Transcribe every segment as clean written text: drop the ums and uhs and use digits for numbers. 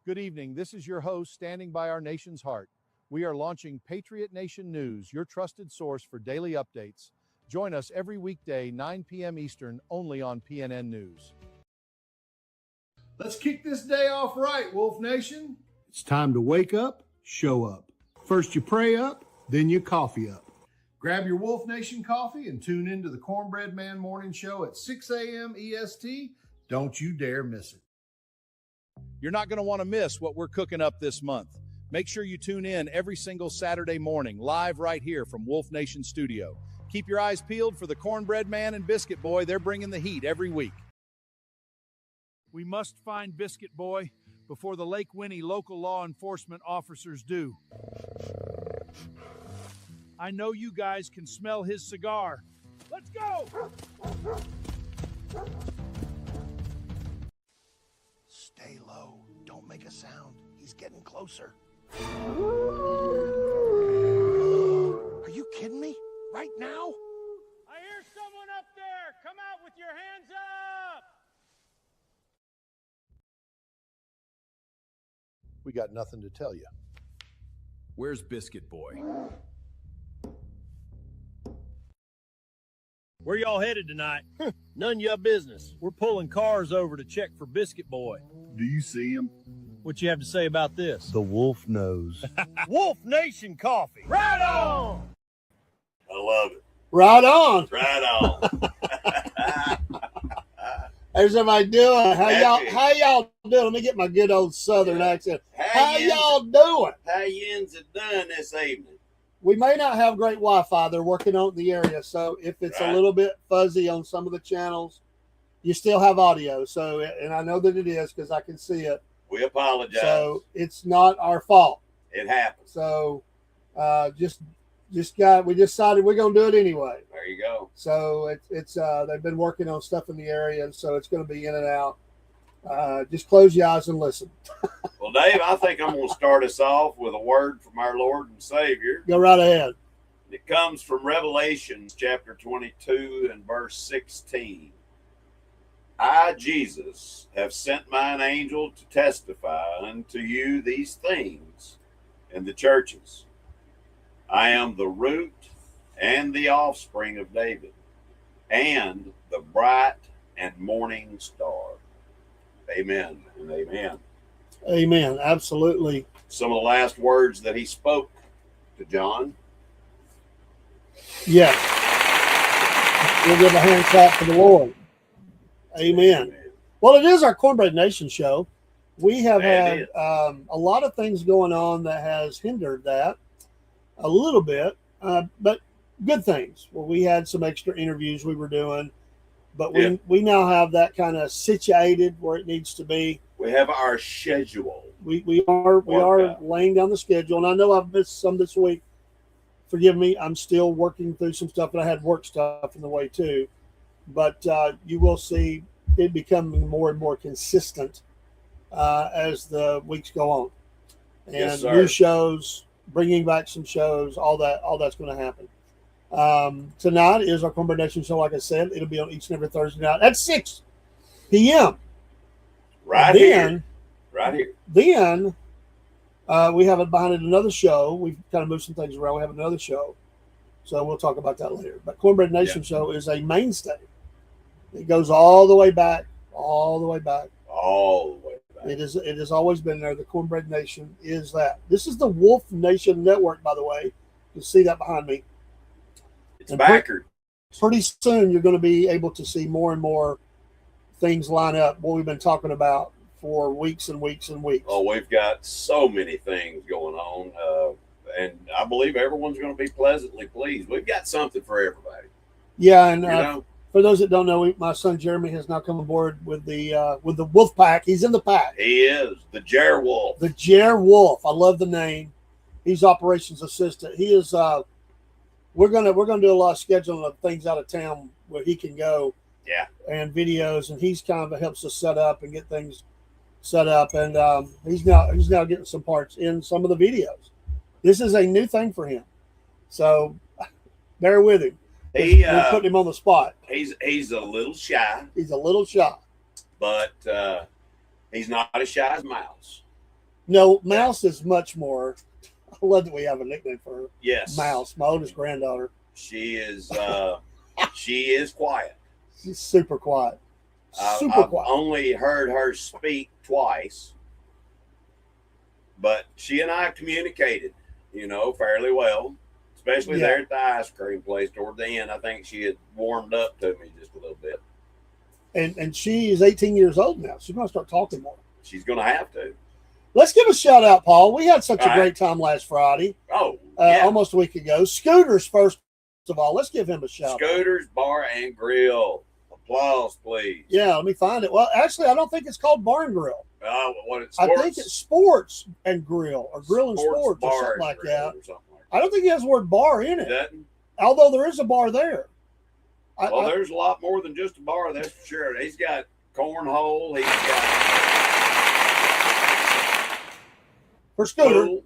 Good evening. This is your host standing by our nation's heart. We are launching Patriot Nation News, your trusted source for daily updates. Join us every weekday, 9 p.m. Eastern, only on PNN News. Let's kick this day off right, Wolf Nation. It's time to wake up, show up. First you pray up, then you coffee up. Grab your Wolf Nation coffee and tune into the Cornbread Man Morning Show at 6 a.m. EST. Don't you dare miss it. You're not going to want to miss what we're cooking up this month. Make sure you tune in every single Saturday morning, live right here from Wolf Nation Studio. Keep your eyes peeled for the Cornbread Man and Biscuit Boy. They're bringing the heat every week. We must find Biscuit Boy before the Lake Winnie local law enforcement officers do. I know you guys can smell his cigar. Let's go! Stay low. Don't make a sound. He's getting closer. Are you kidding me? Right now? I hear someone up there. Come out with your hands up. We got nothing to tell you. Where's Biscuit Boy? Where y'all headed tonight? None of your business. We're pulling cars over to check for Biscuit Boy. Do you see him? What you have to say about this? The wolf knows. Wolf Nation Coffee. Right on! I love it. Right on. Right on. How's everybody doing? How y'all doing? Let me get my good old Southern accent. How y'all doing? How yins it done this evening? We may not have great Wi-Fi. They're working on the area, so if it's a little bit fuzzy on some of the channels, you still have audio. So, and I know that it is because I can see it. We apologize. So it's not our fault. It happens. So, we decided we're gonna do it anyway. There you go. So it's they've been working on stuff in the area, so it's going to be in and out. Just close your eyes and listen. Well, Dave, I think I'm going to start us off with a word from our Lord and Savior. Go right ahead. It comes from Revelation chapter 22 and verse 16. I, Jesus, have sent mine angel to testify unto you these things in the churches. I am the root and the offspring of David, and the bright and morning star. Amen and amen. Amen. Absolutely. Some of the last words that he spoke to John. Yes. We'll give a hand clap for the Lord. Amen. Well, it is our Cornbread Nation show. We have had a lot of things going on that has hindered that a little bit, but good things. Well, we had some extra interviews we were doing, but we now have that kind of situated where it needs to be. We have our schedule. We are laying down the schedule, and I know I've missed some this week. Forgive me. I'm still working through some stuff, but I had work stuff in the way too. But you will see it becoming more and more consistent as the weeks go on, and new shows, bringing back some shows, all that's going to happen. Tonight is our Cornbread Nation show. Like I said, it'll be on each and every Thursday night at 6 p.m. Right here. Then we have behind it another show. We've kind of moved some things around. We have another show, so we'll talk about that later. But Cornbread Nation show is a mainstay. It goes all the way back. It has always been there. The Cornbread Nation is that. This is the Wolf Nation Network, by the way. You see that behind me. It's backer. Pretty soon, you're going to be able to see more and more things line up. What we've been talking about for weeks and weeks and weeks. Oh, we've got so many things going on, and I believe everyone's going to be pleasantly pleased. We've got something for everybody. Yeah, and for those that don't know, my son Jeremy has now come aboard with the Wolf Pack. He's in the pack. He is the Jer Wolf. The Jer Wolf. I love the name. He's operations assistant. He is. We're gonna do a lot of scheduling of things out of town where he can go. Yeah. And videos, and he's kind of helps us set up and get things set up, and he's now getting some parts in some of the videos. This is a new thing for him, so bear with him. We're putting him on the spot. He's a little shy. He's a little shy, but he's not as shy as Mouse. No, Mouse is much more. I love that we have a nickname for her. Yes. Mouse, my oldest granddaughter. She is quiet. She's super quiet. I've only heard her speak twice, but she and I communicated, fairly well, especially there at the ice cream place toward the end. I think she had warmed up to me just a little bit. And she is 18 years old now. She's going to start talking more. She's going to have to. Let's give a shout out, Paul. We had such a great time last Friday. Oh, almost a week ago. Scooters, first of all. Let's give him a shout out. Scooters Bar and Grill. Applause, please. Yeah, let me find it. Well, actually, I don't think it's called Bar and Grill. I think it's Sports and Grill or Grill and Sports or something like that. I don't think he has the word bar in it. Doesn't? Although there is a bar there. There's a lot more than just a bar, that's for sure. He's got cornhole. He's got for scooter. Pool.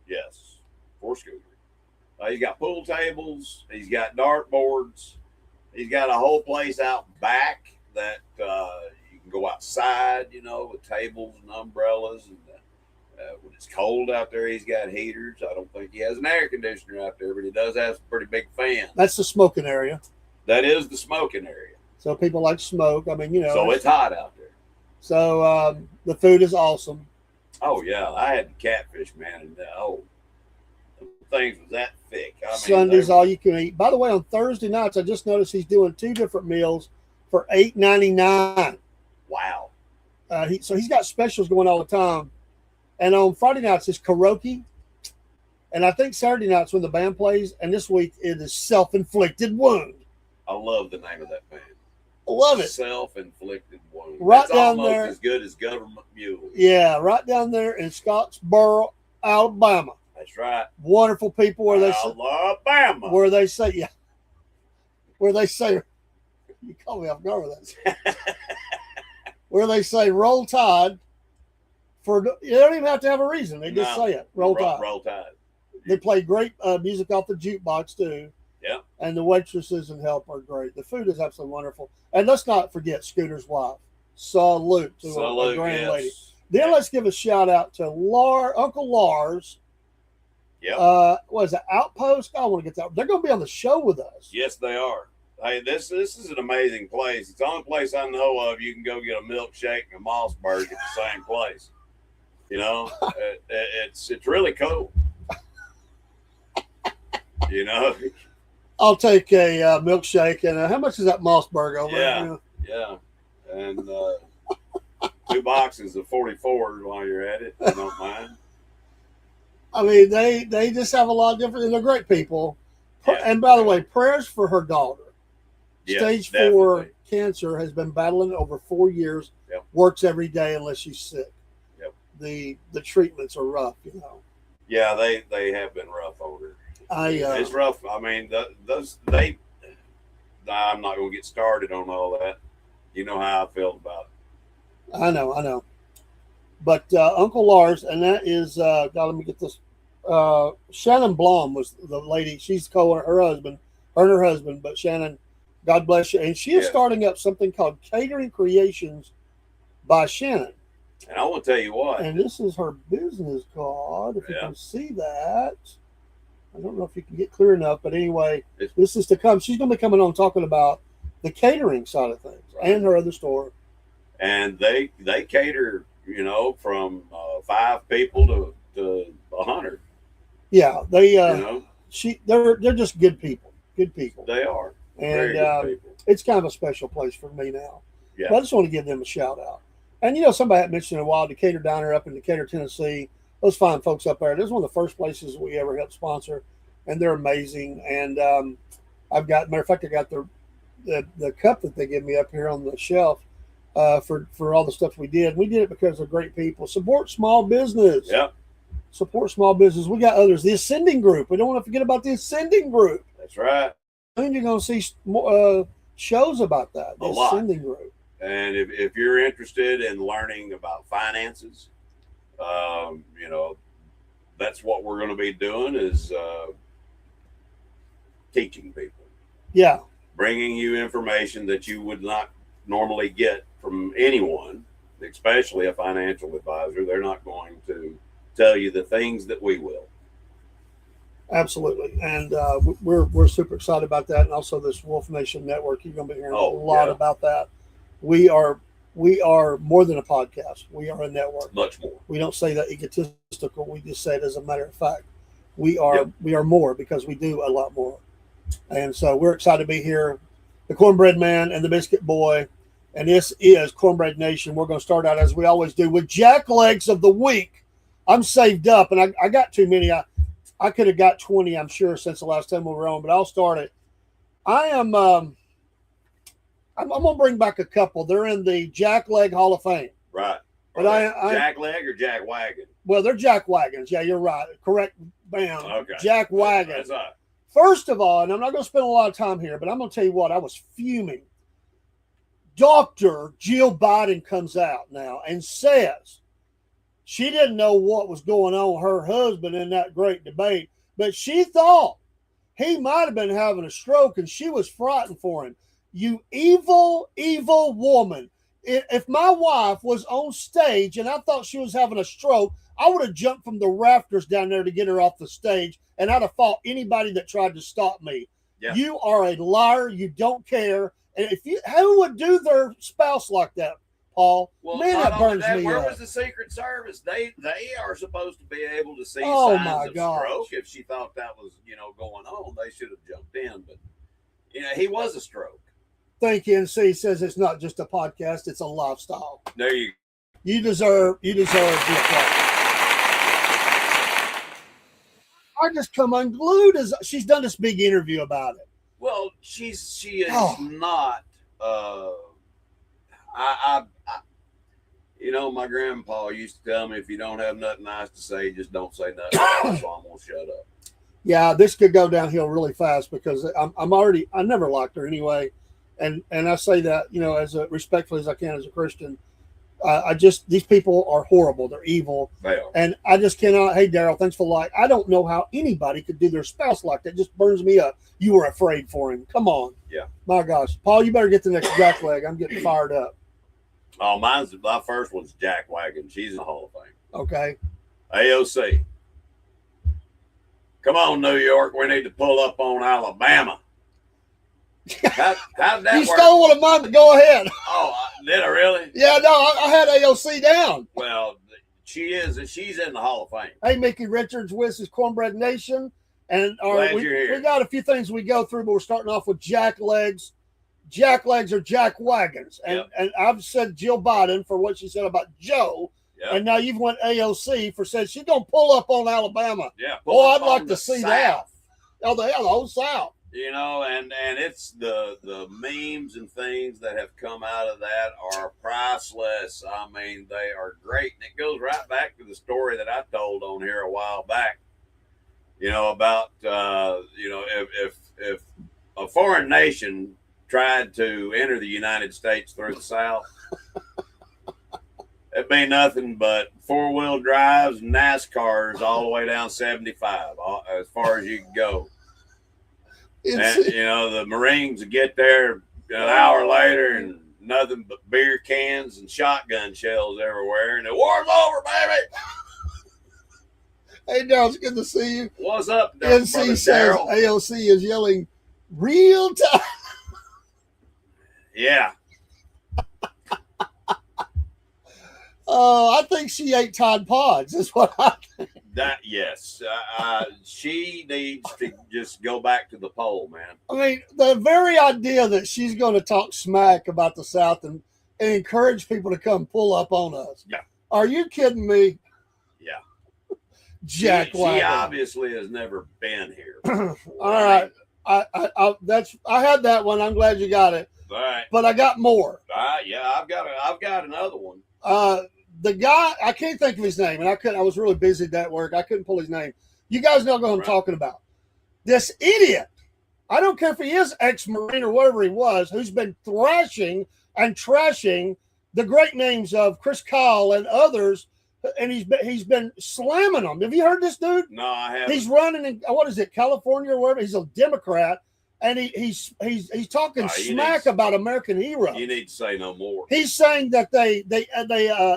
Yes, for scooter. He's got pool tables. He's got dart boards. He's got a whole place out back that you can go outside, with tables and umbrellas. And when it's cold out there, he's got heaters. I don't think he has an air conditioner out there, but he does have some pretty big fans. That's the smoking area. That is the smoking area. So people like smoke. I mean, So it's hot out there. So the food is awesome. Oh, yeah. I had the catfish, man. And the things was that thick. Sunday's all you can eat. By the way, on Thursday nights, I just noticed he's doing 2 different meals for $8.99. Wow. So he's got specials going all the time. And on Friday nights, it's karaoke. And I think Saturday nights when the band plays. And this week, it is Self-Inflicted Wound. I love the name of that band. I love it. Self-Inflicted Wound. Right That's down almost there. as good as Government Mule. Yeah, right down there in Scottsboro, Alabama. That's right. Wonderful people where they Alabama. Where they say, yeah. Where they say, you call me off guard with that. Where they say, roll tide. You don't even have to have a reason. They just say it. Roll tide. Roll tide. They play great music off the jukebox too. Yeah. And the waitresses and help are great. The food is absolutely wonderful. And let's not forget Scooter's wife. Salute to a grand lady. Then let's give a shout out to Uncle Lars. Yeah. What is it? Outpost? I want to get that. They're going to be on the show with us. Yes, they are. Hey, this is an amazing place. It's the only place I know of you can go get a milkshake and a Mossberg at the same place. It's really cool. I'll take a milkshake. And how much is that Mossberg over there? Yeah. And 2 boxes of 44s while you're at it. I don't mind. I mean, they just have a lot of different, and they're great people. Yeah. And by the way, prayers for her daughter. Yes, Stage 4 cancer has been battling over 4 years. Yep. Works every day unless she's sick. Yep. The treatments are rough, Yeah, they have been rough on her. It's rough. I mean, I'm not going to get started on all that. You know how I feel about it. I know. But Uncle Lars, and that is, God, let me get this. Shannon Blom was the lady. She's her husband, but Shannon, God bless you. And she is starting up something called Catering Creations by Shannon. And I want to tell you what. And this is her business card. If you can see that. I don't know if you can get clear enough, but anyway, this is to come. She's going to be coming on talking about the catering side of things and her other store. And they cater, from 5 people to 100. Yeah, they're just good people. Good people. They are. And very good people. It's kind of a special place for me now. Yeah. But I just want to give them a shout out. And somebody had mentioned a while, Decatur Diner up in Decatur, Tennessee. Those fine folks up there. This is one of the first places we ever helped sponsor, and they're amazing. And matter of fact, I got the cup that they give me up here on the shelf for all the stuff we did. We did it because they're great people. Support small business. Yep. Support small business. We got others. The Ascending Group. We don't want to forget about the Ascending Group. That's right. And you're going to see more shows about that. The Ascending Group. And if you're interested in learning about finances, that's what we're going to be doing is teaching people. Yeah. Bringing you information that you would not normally get from anyone. especially a financial advisor. They're not going to tell you the things that we will. Absolutely, and we're super excited about that, and also this Wolf Nation Network. You're going to be hearing a lot about that. We are more than a podcast. We are a network. Much more. We don't say that egotistical. We just say it as a matter of fact. We are more because we do a lot more, and so we're excited to be here. The Cornbread Man and the Biscuit Boy, and this is Cornbread Nation. We're going to start out as we always do with Jack Legs of the Week. I'm saved up, and I got too many. I could have got 20, I'm sure, since the last time we were on, but I'll start it. I'm going to bring back a couple. They're in the Jack Leg Hall of Fame. Right. But Jack Leg or Jack Wagon? Well, they're Jack Wagons. Yeah, you're right. Correct. Bam. Okay. Jack Wagon. That's right. First of all, and I'm not going to spend a lot of time here, but I'm going to tell you what, I was fuming. Dr. Jill Biden comes out now and says she didn't know what was going on with her husband in that great debate, but she thought he might have been having a stroke and she was frightened for him. You evil, evil woman. If my wife was on stage and I thought she was having a stroke, I would have jumped from the rafters down there to get her off the stage, and I'd have fought anybody that tried to stop me. Yeah. You are a liar. You don't care. And who would do their spouse like that? Paul, well, man, that burns me Where up. was the Secret Service? They are supposed to be able to see signs of stroke. If she thought that was going on, they should have jumped in. But he was a stroke. Think NC says it's not just a podcast; it's a lifestyle. There you go. You deserve the applause. I just come unglued as she's done this big interview about it. Well, she is not. My grandpa used to tell me, if you don't have nothing nice to say, just don't say nothing. So I'm gonna shut up. Yeah, this could go downhill really fast because I never liked her anyway, and I say that as respectfully as I can as a Christian. These people are horrible. They're evil. They are. And I just cannot. Hey, Daryl, thanks for like. I don't know how anybody could do their spouse like that. It just burns me up. You were afraid for him. Come on. Yeah. My gosh. Paul, you better get the next Jack Leg. I'm getting fired up. Oh, my first one's Jack Wagon. She's in the Hall of Fame. Okay. AOC. Come on, New York. We need to pull up on Alabama. How'd that you work? stole one of mine. Go ahead. Oh, did I really? Yeah, no, I had AOC down. Well, she's in the Hall of Fame. Hey, Mickey Richards, this is Cornbread Nation. And Glad you're here. We got a few things we go through, but we're starting off with Jack Legs. Jack Legs are Jack Wagons. And I've said Jill Biden for what she said about Joe. Yep. And now you've went AOC for saying she's going to pull up on Alabama. Yeah. Boy, I'd like to see that. Oh, the whole South. And it's the memes and things that have come out of that are priceless. I mean, they are great. And it goes right back to the story that I told on here a while back, about, if a foreign nation tried to enter the United States through the South, it'd be nothing but four-wheel drives and NASCARs all the way down 75, as far as you can go. And, the Marines would get there an hour later and nothing but beer cans and shotgun shells everywhere. And the war's over, baby. Hey, Daryl, it's good to see you. What's up, NC says AOC is yelling real time. Yeah. I think she ate Tide Pods. Is what I think. Yes. She needs to just go back to the poll, man. I mean, the very idea that she's going to talk smack about the South and encourage people to come pull up on us. Yeah. Are you kidding me? Yeah. Jack She obviously has never been here. All right. I had that one. I'm glad you got it. All right. But I got more. Yeah, I've got another one. The guy, I can't think of his name, and I was really busy at work. I couldn't pull his name. You guys know what I'm talking about. This idiot, I don't care if he is ex-Marine or whatever he was, who's been thrashing and trashing the great names of Chris Kyle and others, and he's been slamming them. Have you heard this dude? No, I haven't. He's running in, what is it, California or wherever. He's a Democrat, and he's talking You smack about American heroes. You need to say no more. He's saying that they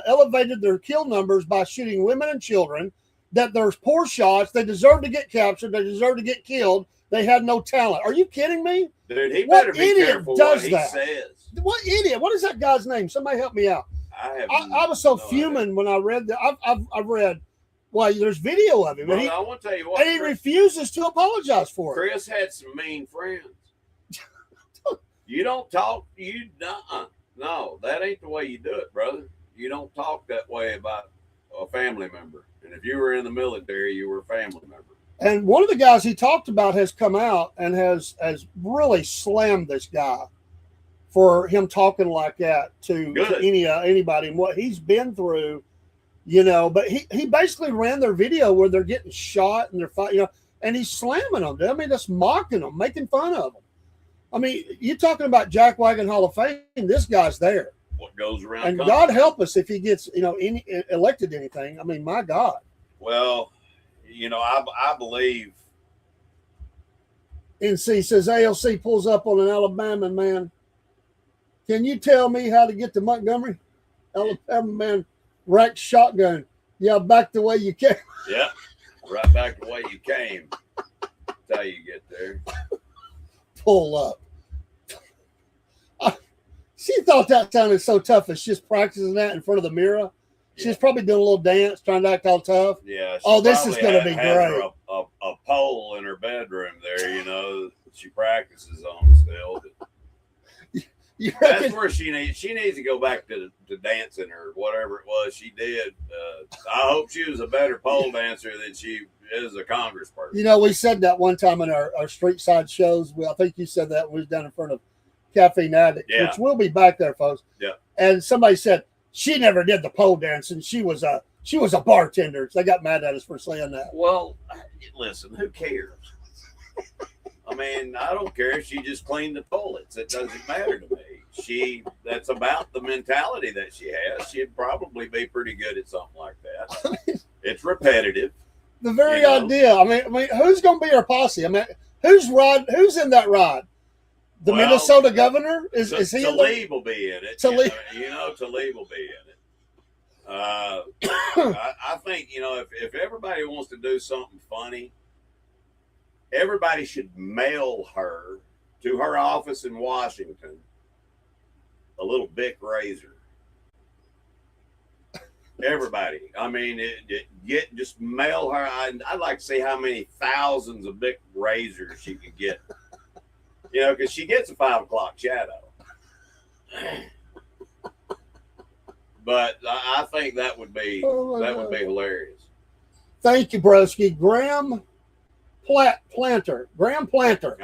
elevated their kill numbers by shooting women and children. That there's poor shots. They deserve to get captured. They deserve to get killed. They had no talent. Are you kidding me? Dude, he better be careful what he says. What idiot? What is that guy's name? Somebody help me out. I was so fuming when I read that. I've read. Well, there's video of him. Well, I want to tell you what. And he refuses to apologize for it. Chris had some mean friends. You don't talk. No, that ain't the way you do it, brother. You don't talk that way about a family member. And if you were in the military, you were a family member. And one of the guys he talked about has come out and has really slammed this guy for him talking like that to anybody and what he's been through, But he basically ran their video where they're getting shot and they're fighting, and he's slamming them. I mean, just mocking them, making fun of them. I mean, you're talking about Jack Wagon Hall of Fame. This guy's there. What goes around? And God help us if he gets, elected anything. I mean, my God. Well, I believe. NC says ALC pulls up on an Alabama man. Can you tell me how to get to Montgomery? Alabama man racked shotgun. Yeah, back the way you came. Yeah, right back the way you came. That's how you get there. Pull up. She thought that sounded so tough as she's practicing that in front of the mirror. She's probably doing a little dance, trying to act all tough. Yeah. This is going to be great. A pole in her bedroom there, she practices on still. That's where she needs to go back to dancing or whatever it was she did. I hope she was a better pole dancer than she is a congressperson. We said that one time in our street side shows. I think you said that when we was down in front of Cafe Nadic, which we'll be back there, folks. Yeah. And somebody said she never did the pole dancing. She was a bartender. So they got mad at us for saying that. Well, listen, who cares? I mean, I don't care if she just cleaned the toilets. It doesn't matter to me. That's about the mentality that she has. She'd probably be pretty good at something like that. It's repetitive. The very idea. I mean, who's going to be her posse? I mean, who's in that ride? The Minnesota governor is he? Talib will be in it. Talib, Talib will be in it. I think if everybody wants to do something funny, everybody should mail her to her office in Washington a little Bic razor. Everybody. I mean, just mail her. I'd like to see how many thousands of Bic razors she could get. Because she gets a 5 o'clock shadow. But I think that would be would be hilarious. Thank you, Broski. Graham Planter.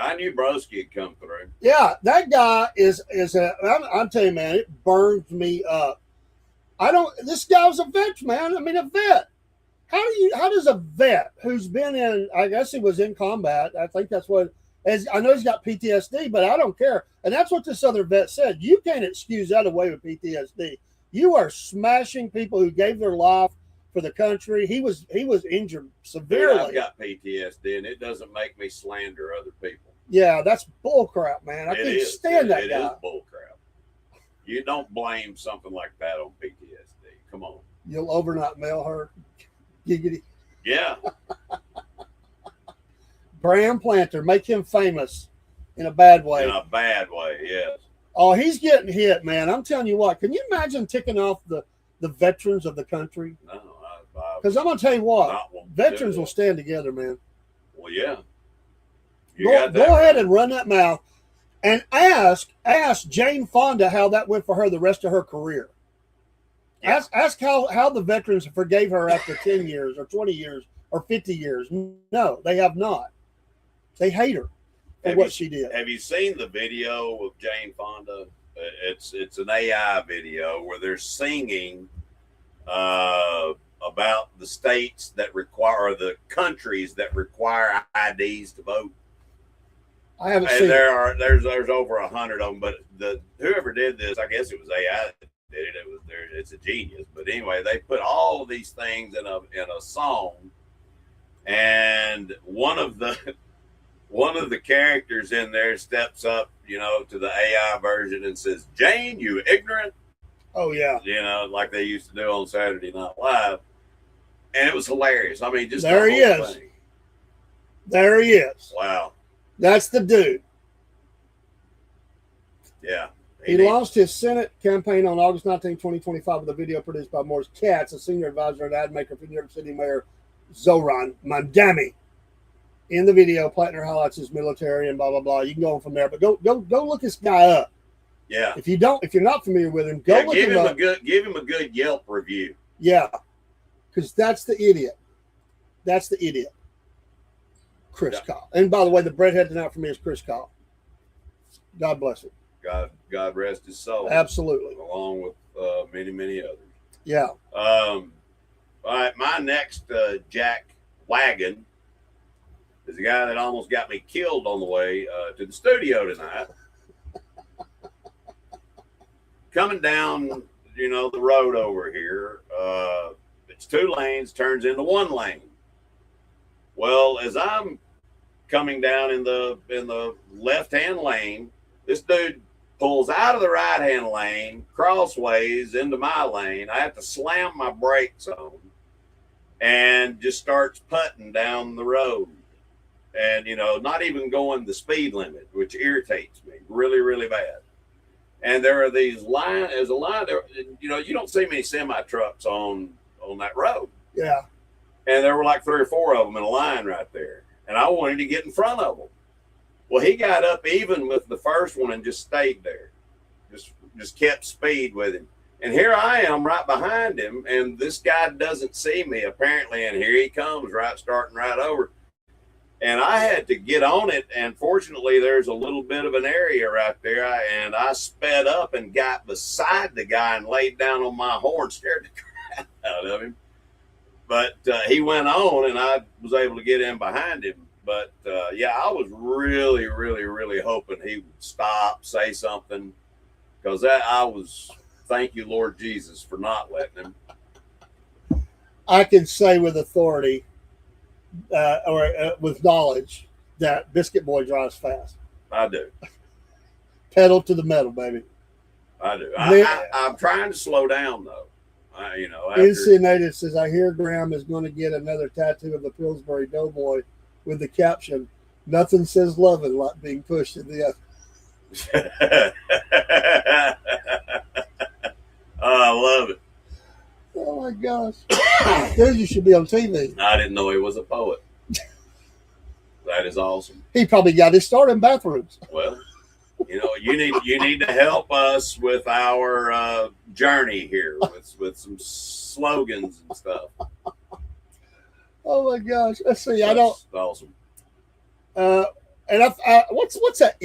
I knew Broski had come through. Yeah, that guy I'm telling you, man, it burns me up. This guy was a vet, man. I mean, a vet. How does a vet who's been in, I guess he was in combat, I think that's what, I know he's got PTSD, but I don't care. And that's what this other vet said. You can't excuse that away with PTSD. You are smashing people who gave their life for the country. He was injured severely. Dude, I've got PTSD, and it doesn't make me slander other people. Yeah, that's bullcrap, man. I can't stand that guy. It is bullcrap. You don't blame something like that on PTSD. Come on. You'll overnight mail her. Giggity. Yeah. Graham Planter, make him famous in a bad way. In a bad way, yes. Oh, he's getting hit, man. I'm telling you what. Can you imagine ticking off the veterans of the country? No. Because I'm going to tell you what. Veterans will stand together, man. Well, yeah. Go ahead and run that mouth and ask Jane Fonda how that went for her the rest of her career. Yeah. Ask how the veterans forgave her after 10 years or 20 years or 50 years. No, they have not. They hate her for what she did. Have you seen the video of Jane Fonda? It's an AI video where they're singing about the states that require, or the countries that require IDs to vote. I haven't seen. There's over 100 of them, but whoever did this, I guess it was AI that did it. It's a genius. But anyway, they put all of these things in a song, and one of the one of the characters in there steps up, to the AI version and says, "Jane, you ignorant," Oh yeah. like they used to do on Saturday Night Live. And it was hilarious. I mean, just There the he whole is. thing. There he is. Wow. That's the dude. Yeah. He launched his Senate campaign on August 19, 2025 with a video produced by Morris Katz, a senior advisor and ad maker for New York City Mayor Zoran Mandami. In the video, Plattner highlights his military and blah, blah, blah. You can go on from there, but go look this guy up. Yeah. If you're not familiar with him, go look give him him up. give him a good Yelp review. Yeah. Because that's the idiot. That's the idiot. Chris Kyle. And by the way, the breadhead tonight for me is Chris Kyle. God bless him. God rest his soul. Absolutely. Along with many, many others. Yeah. All right, my next Jack Wagon is the guy that almost got me killed on the way to the studio tonight. Coming down, the road over here, it's 2 lanes, turns into 1 lane. Well, as I'm coming down in the left-hand lane, this dude pulls out of the right-hand lane, crossways into my lane. I have to slam my brakes on and just starts putting down the road. And, not even going the speed limit, which irritates me really, really bad. And there's a line there, you don't see many semi-trucks on that road. Yeah. And there were like 3 or 4 of them in a line right there. And I wanted to get in front of them. Well, he got up even with the first one and just stayed there. Just kept speed with him. And here I am right behind him, and this guy doesn't see me apparently, and here he comes starting right over. And I had to get on it, and fortunately there's a little bit of an area right there, and I sped up and got beside the guy and laid down on my horn, scared the crap out of him. But he went on, and I was able to get in behind him. But, I was really, really, really hoping he would stop, say something, because thank you, Lord Jesus, for not letting him. I can say with authority or with knowledge that Biscuit Boy drives fast. I do. Pedal to the metal, baby. I do. I'm trying to slow down, though. NC Native says, I hear Graham is going to get another tattoo of the Pillsbury Doughboy with the caption, "Nothing says loving like being pushed in the other." I love it. Oh my gosh. Dude, you should be on TV. I didn't know he was a poet. That is awesome. He probably got his start in bathrooms. Well, you need to help us with our journey here with some slogans and stuff. Oh my gosh. Let's see. That's awesome. And what's that?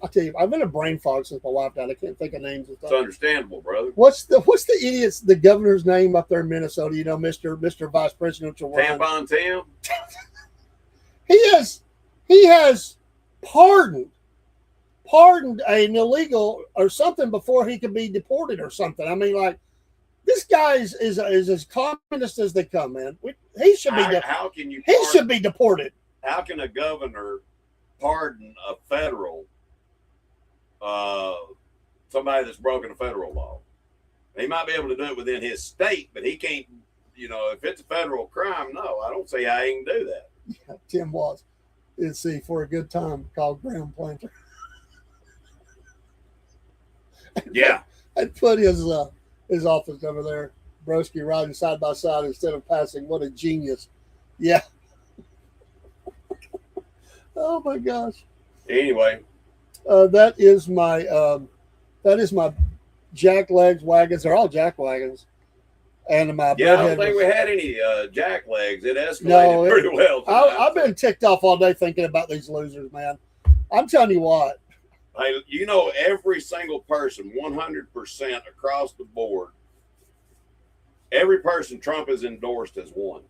I'll tell you, I've been a brain fog since my wife died. I can't think of names and stuff. It's understandable, brother. What's the idiot's the governor's name up there in Minnesota? Mr. Vice Presidential. Tampon Tim. He has pardoned an illegal or something before he could be deported or something. I mean, like, this guy is as communist as they come, man. He should be. How can you? He should be deported. How can a governor pardon a federal somebody that's broken a federal law? He might be able to do it within his state, but he can't. If it's a federal crime, no, I don't see how he can do that. Yeah, Tim was. Let's see, for a good time called Graham Planter. Yeah, I'd put his office over there, Broski, riding side by side instead of passing. What a genius! Yeah. Oh my gosh. Anyway, that is my jack legs wagons. They're all jack wagons. And my I don't think we had any jack legs. It escalated No, pretty well. I've been ticked off all day thinking about these losers, man. I'm telling you what. Hey, every single person, 100% across the board, every person Trump has endorsed has won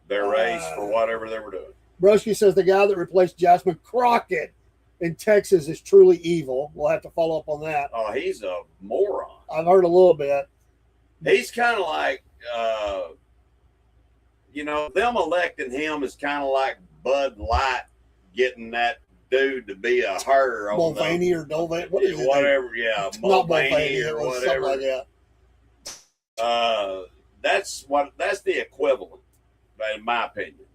their race for whatever they were doing. Broski says the guy that replaced Jasmine Crockett in Texas is truly evil. We'll have to follow up on that. Oh, he's a moron. I've heard a little bit. He's kind of like, them electing him is kind of like Bud Light getting that dude to be a her on Mulvaney or Dovey, what is it? whatever, yeah, Not Mulvaney Mulvaney, or it was whatever. something like that. That's the equivalent, in my opinion.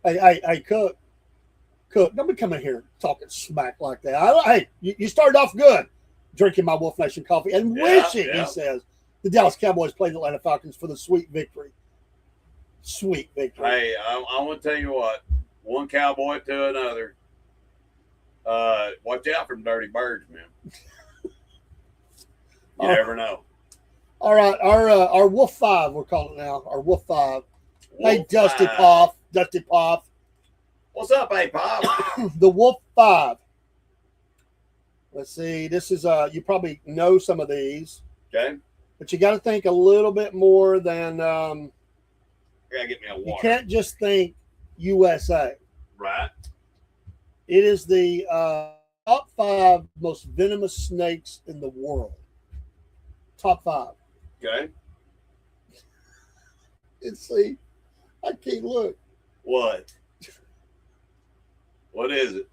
Hey, Cook, don't be coming here talking smack like that. Hey, you started off good, drinking my Wolf Nation coffee and wishing, he says, the Dallas Cowboys played the Atlanta Falcons for the sweet victory. Sweet victory. Hey, I want to tell you what, one cowboy to another. Watch out for them dirty birds, man. You never know. All right, our Wolf 5, we're calling it now. Our Wolf 5. Hey, Dusty Poff. What's up, hey, Pop? The Wolf 5. Let's see. This is you probably know some of these. Okay. But you got to think a little bit more than I gotta get me a water. you can't just think USA. Right. It is the top 5 most venomous snakes in the world. Top 5. Okay. And see, I can't look. What? What is it?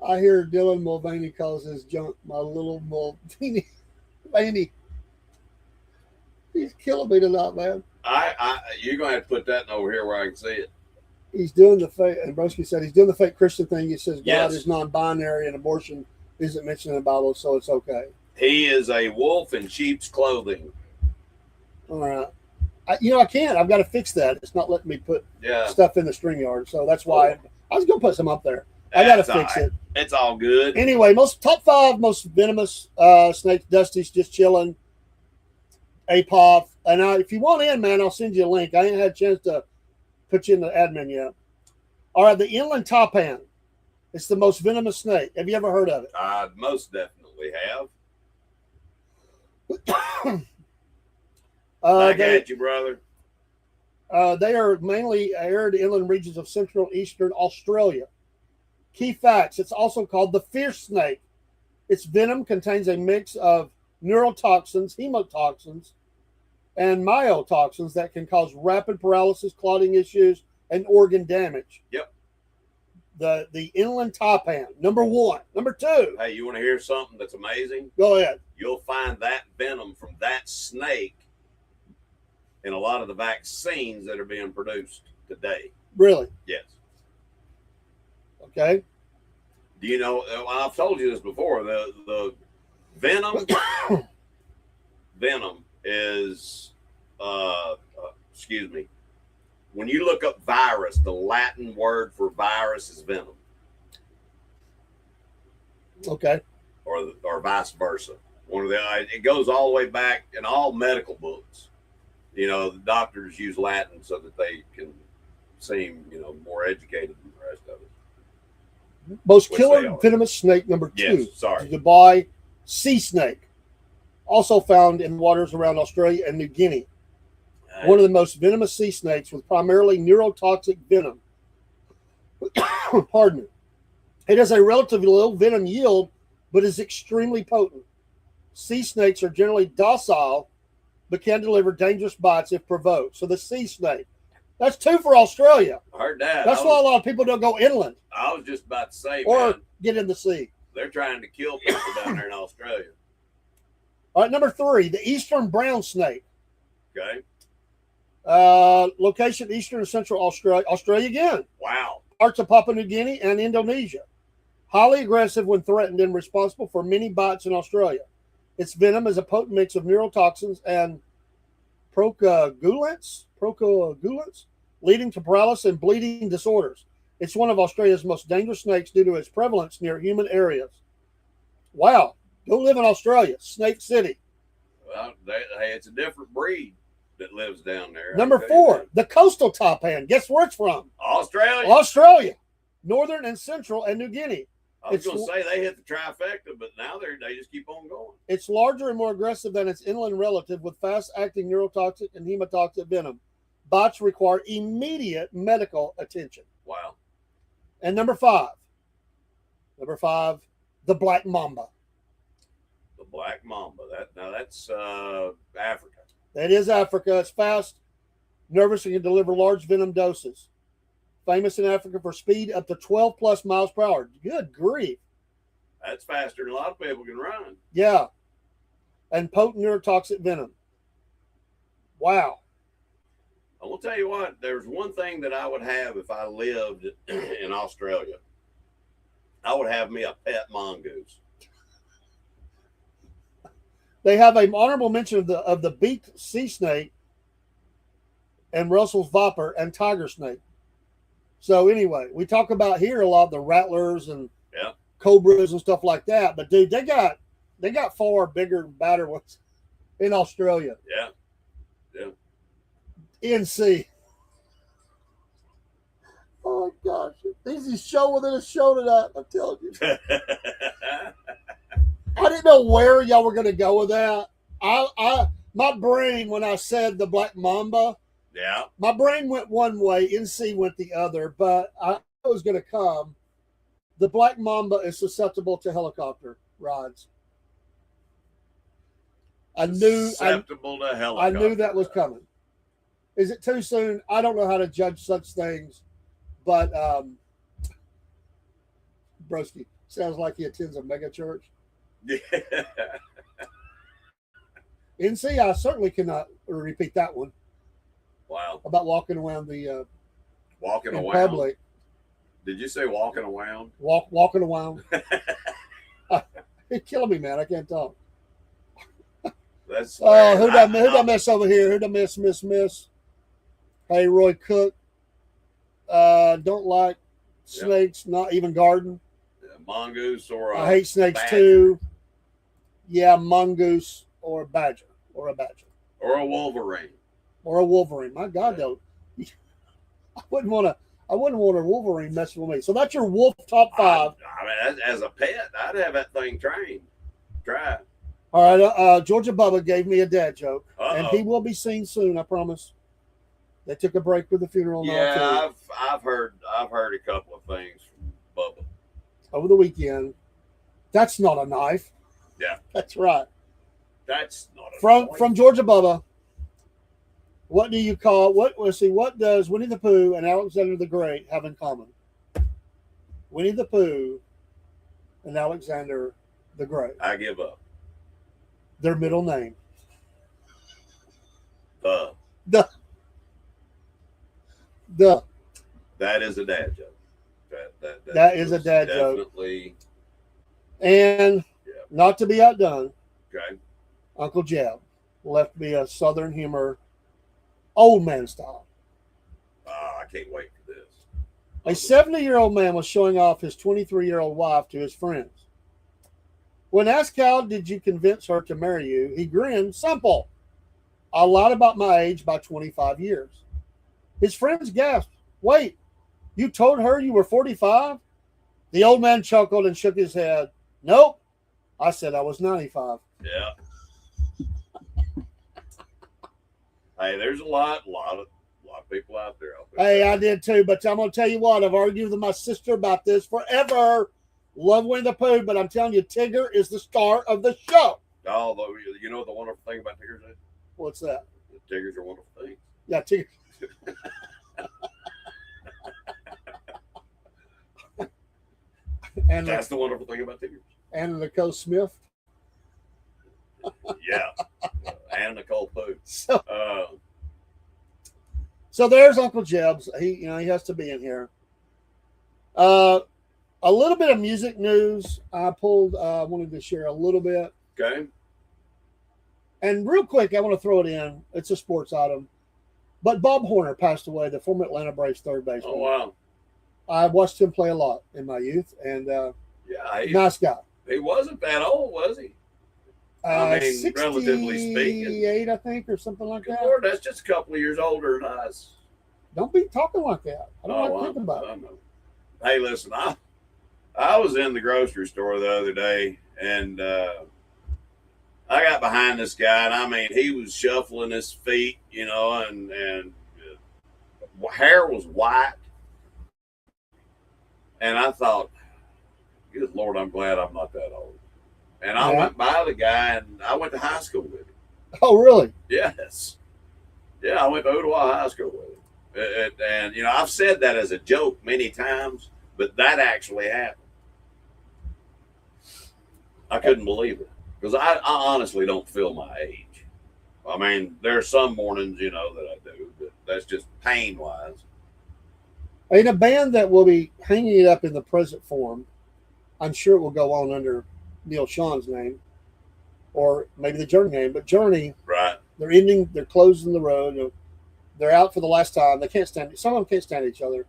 I hear Dylan Mulvaney calls his junk my little Mulvaney. He's killing me tonight, man. You're gonna have to put that over here where I can see it. He's doing the fake, and Broski said he's doing the fake Christian thing. He says God Yes. is non-binary and abortion isn't mentioned in the Bible, so it's okay. He is a wolf in sheep's clothing. All right. I can't. I've got to fix that. It's not letting me put stuff in the string yard, so that's why I was going to put some up there. I got to fix it. It's all good. Anyway, top 5 most venomous snakes. Dusty's just chilling. APOF. And if you want in, man, I'll send you a link. I ain't had a chance to put you in the admin yet. All right, the inland taipan. It's the most venomous snake. Have you ever heard of it? I most definitely have. Back at you, brother. They are mainly arid inland regions of central eastern Australia. Key facts: it's also called the fierce snake. Its venom contains a mix of neurotoxins, hemotoxins, and myotoxins that can cause rapid paralysis, clotting issues, and organ damage. Yep. The inland taipan, number 1. Number 2. Hey, you want to hear something that's amazing? Go ahead. You'll find that venom from that snake in a lot of the vaccines that are being produced today. Really? Yes. Okay. Do you know? I've told you this before. The venom is excuse me. When you look up virus, the Latin word for virus is venom. Okay. Or vice versa. It goes all the way back in all medical books. You know, the doctors use Latin so that they can seem, more educated than the rest of it. Most killer venomous snake number 2. Yes, sorry. The Dubai sea snake, also found in waters around Australia and New Guinea. One of the most venomous sea snakes with primarily neurotoxic venom. Pardon me. It has a relatively low venom yield, but is extremely potent. Sea snakes are generally docile, but can deliver dangerous bites if provoked. So the sea snake. That's 2 for Australia. I heard that. That's why a lot of people don't go inland. I was just about to say, or man, get in the sea. They're trying to kill people down there in Australia. All right, number 3, the eastern brown snake. Okay. Location eastern and central Australia. Australia again. Wow. Parts of Papua New Guinea and Indonesia. Highly aggressive when threatened and responsible for many bites in Australia. Its venom is a potent mix of neurotoxins and procoagulants, leading to paralysis and bleeding disorders. It's one of Australia's most dangerous snakes due to its prevalence near human areas. Wow. Go live in Australia, Snake City. Well, hey, it's a different breed that lives down there. Number 4, the coastal taipan. Guess where it's from? Australia. Australia. Northern and central and New Guinea. I was going to say they hit the trifecta, but now they just keep on going. It's larger and more aggressive than its inland relative with fast-acting neurotoxic and hemotoxic venom. Bites require immediate medical attention. Wow. And number 5, the black mamba. The black mamba. That's Africa. That is Africa. It's fast, nervous, and can deliver large venom doses. famous in Africa for speed up to 12 plus miles per hour. Good grief. That's faster than a lot of people can run. Yeah. And potent neurotoxic venom. Wow. I will tell you what, there's one thing that I would have if I lived in Australia. I would have me a pet mongoose. They have an honorable mention of the beaked sea snake and Russell's viper and tiger snake. So anyway, we talk about here a lot the rattlers and cobras and stuff like that. But dude, they got far bigger and badder ones in Australia. Yeah. NC. Oh my gosh. This is show within a show tonight, I'm telling you. I didn't know where y'all were gonna go with that. My brain, when I said the black mamba, my brain went one way, NC went the other, but I knew it was gonna come. The black mamba is susceptible to helicopter rides. I knew that was coming. Is it too soon? I don't know how to judge such things, but Broski sounds like he attends a mega church. Yeah. NC, I certainly cannot repeat that one. Wow. About walking around the walking in around public. Did you say walking around? Walking around. It's killing me, man. I can't talk. That's who'd I miss over here? Who'd I miss? Hey, Roy Cook. Don't like snakes, not even garden. Mongoose or I hate snakes badger. too. Yeah, mongoose or a badger. Or a wolverine. My God, though. I wouldn't want a wolverine messing with me. So that's your wolf top 5. I mean, as a pet, I'd have that thing trained. Try. All right, Georgia Bubba gave me a dad joke, and he Uh-oh. will be seen soon. I promise. They took a break with the funeral. Yeah, I've heard a couple of things from Bubba over the weekend. That's not a knife. Yeah, that's right. That's not a from Georgia Bubba. What do you call what does Winnie the Pooh and Alexander the Great have in common? Winnie the Pooh and Alexander the Great. I give up. Their middle name. The. That is a dad joke. That is a dad joke. Definitely. And not to be outdone, okay. Uncle Jeb left me a Southern humor, old man style. I can't wait for this. A 70-year-old man was showing off his 23-year-old wife to his friends. When asked how did you convince her to marry you, he grinned, simple. I lied about my age by 25 years. His friends gasped, wait, you told her you were 45? The old man chuckled and shook his head. Nope. I said I was 95. Yeah. Hey, there's a lot of people out there. Hey, I did too, but I'm going to tell you what, I've argued with my sister about this forever. Love Winnie the Pooh, but I'm telling you, Tigger is the star of the show. Although, you know what the wonderful thing about Tiggers is? What's that? The Tiggers are wonderful things. Yeah, Tigger. And that's the wonderful thing about Tiggers. Anna Nicole Smith. Yeah. Anna Nicole Pooh. So there's Uncle Jeb's. He has to be in here. A little bit of music news. I wanted to share a little bit. Okay. And real quick, I want to throw it in. It's a sports item. But Bob Horner passed away, the former Atlanta Braves third baseman. Oh, wow. I watched him play a lot in my youth, and nice guy. He wasn't that old, was he? I mean, relatively speaking. 68, I think, or something like that. Lord, that's just a couple of years older than us. Don't be talking like that. I don't like thinking about it. Know. Hey, listen, I was in the grocery store the other day, and I got behind this guy, and I mean, he was shuffling his feet, and hair was white. And I thought, good Lord, I'm glad I'm not that old. And I went by the guy, and I went to high school with him. Oh, really? Yes. Yeah, I went to Ottawa High School with him. And I've said that as a joke many times, but that actually happened. I couldn't believe it because I honestly don't feel my age. I mean, there are some mornings, that I do, but that's just pain wise. In a band that will be hanging it up in the present form, I'm sure it will go on under Neil Sean's name, or maybe the Journey name. But Journey, right? They're closing the road. They're out for the last time. They can't stand. Some of them can't stand each other.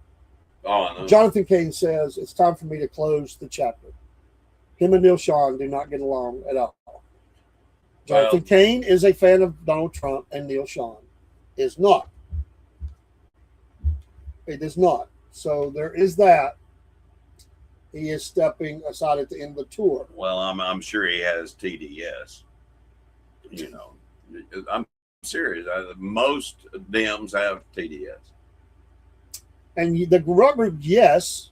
Oh, I know. Jonathan Cain says it's time for me to close the chapter. Him and Neil Sean do not get along at all. Jonathan Cain is a fan of Donald Trump, and Neil Sean is not. It is not. So there is that. He is stepping aside at the end of the tour. Well, I'm sure he has TDS. I'm serious. Most Dems have TDS. And the rock group, yes,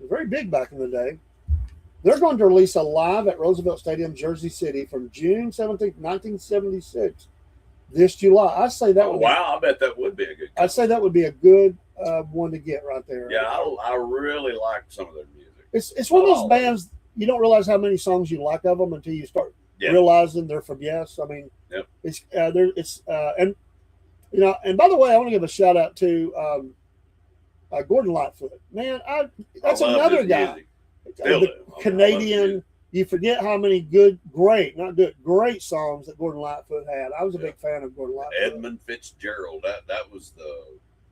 very big back in the day. They're going to release a live at Roosevelt Stadium, Jersey City, from June 17th, 1976, this July. I say that. I bet that would be a good. I'd say that would be a good one to get right there. Yeah, I really like some of their music. It's one of those bands you don't realize how many songs you like of them until you start realizing they're from Yes. I mean, it's and by the way, I want to give a shout out to Gordon Lightfoot. Man, that's another guy. The Canadian. You forget how many great songs that Gordon Lightfoot had. I was a big fan of Gordon Lightfoot. Edmund Fitzgerald. That was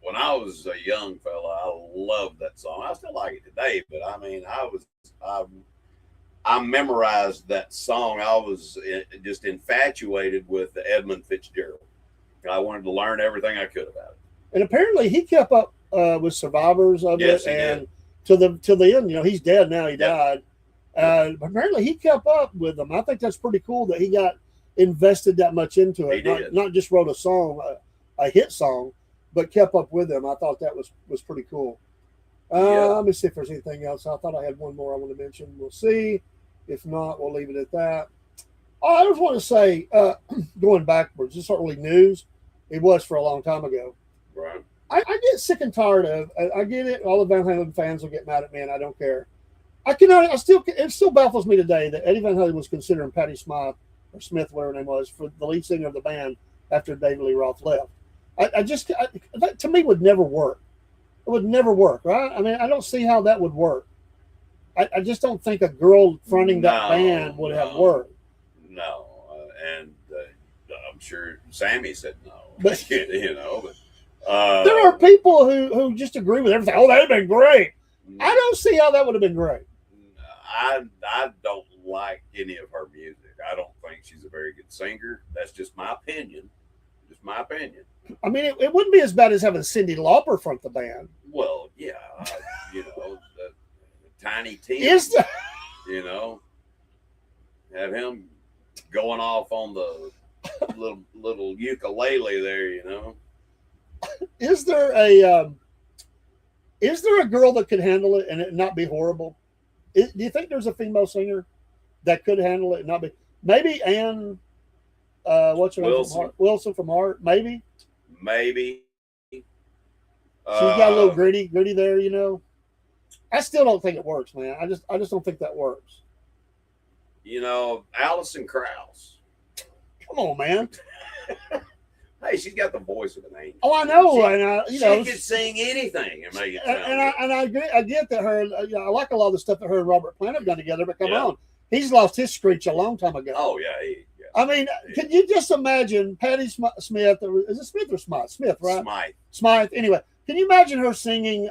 when I was a young fella, I loved that song. I still like it today, but I mean, I memorized that song. I was just infatuated with the Edmund Fitzgerald. I wanted to learn everything I could about it. And apparently, he kept up with survivors of it, and till the end. He's dead now. He died. Apparently, he kept up with them. I think that's pretty cool that he got invested that much into it. Not just wrote a song, a hit song, but kept up with them. I thought that was pretty cool. Let me see if there's anything else. I thought I had one more I want to mention. We'll see. If not, we'll leave it at that. Oh, I just want to say, going backwards, this early news, it was for a long time ago. Right. I get sick and tired of. I get it. All the Van Halen fans will get mad at me, and I don't care. It still baffles me today that Eddie Van Halen was considering Patti Smith, whatever her name was, for the lead singer of the band after David Lee Roth left. That to me would never work. It would never work, right? I mean, I don't see how that would work. I just don't think a girl fronting that band would have worked. No, and I'm sure Sammy said no. But there are people who just agree with everything. Oh, that'd been great. I don't see how that would have been great. I don't like any of her music. I don't think she's a very good singer. That's just my opinion. I mean, it wouldn't be as bad as having Cyndi Lauper front the band. Well, yeah, Tiny Tim. Have him going off on the little ukulele there. Is there a girl that could handle it and it not be horrible? Do you think there's a female singer that could handle it and not be? Maybe Ann. What's her name? Wilson from Heart. Maybe. She's got a little gritty there. I still don't think it works, man. I just don't think that works. Alison Krauss. Come on, man. Hey, she's got the voice of an angel. Oh, I know. She could sing anything and make it sound and I agree. I get that her. I like a lot of the stuff that her and Robert Plant have done together. But come on, he's lost his screech a long time ago. Oh yeah. I mean, can you just imagine Patti Smith? Is it Smith or Smythe? Smith, right? Smythe. Anyway, can you imagine her singing?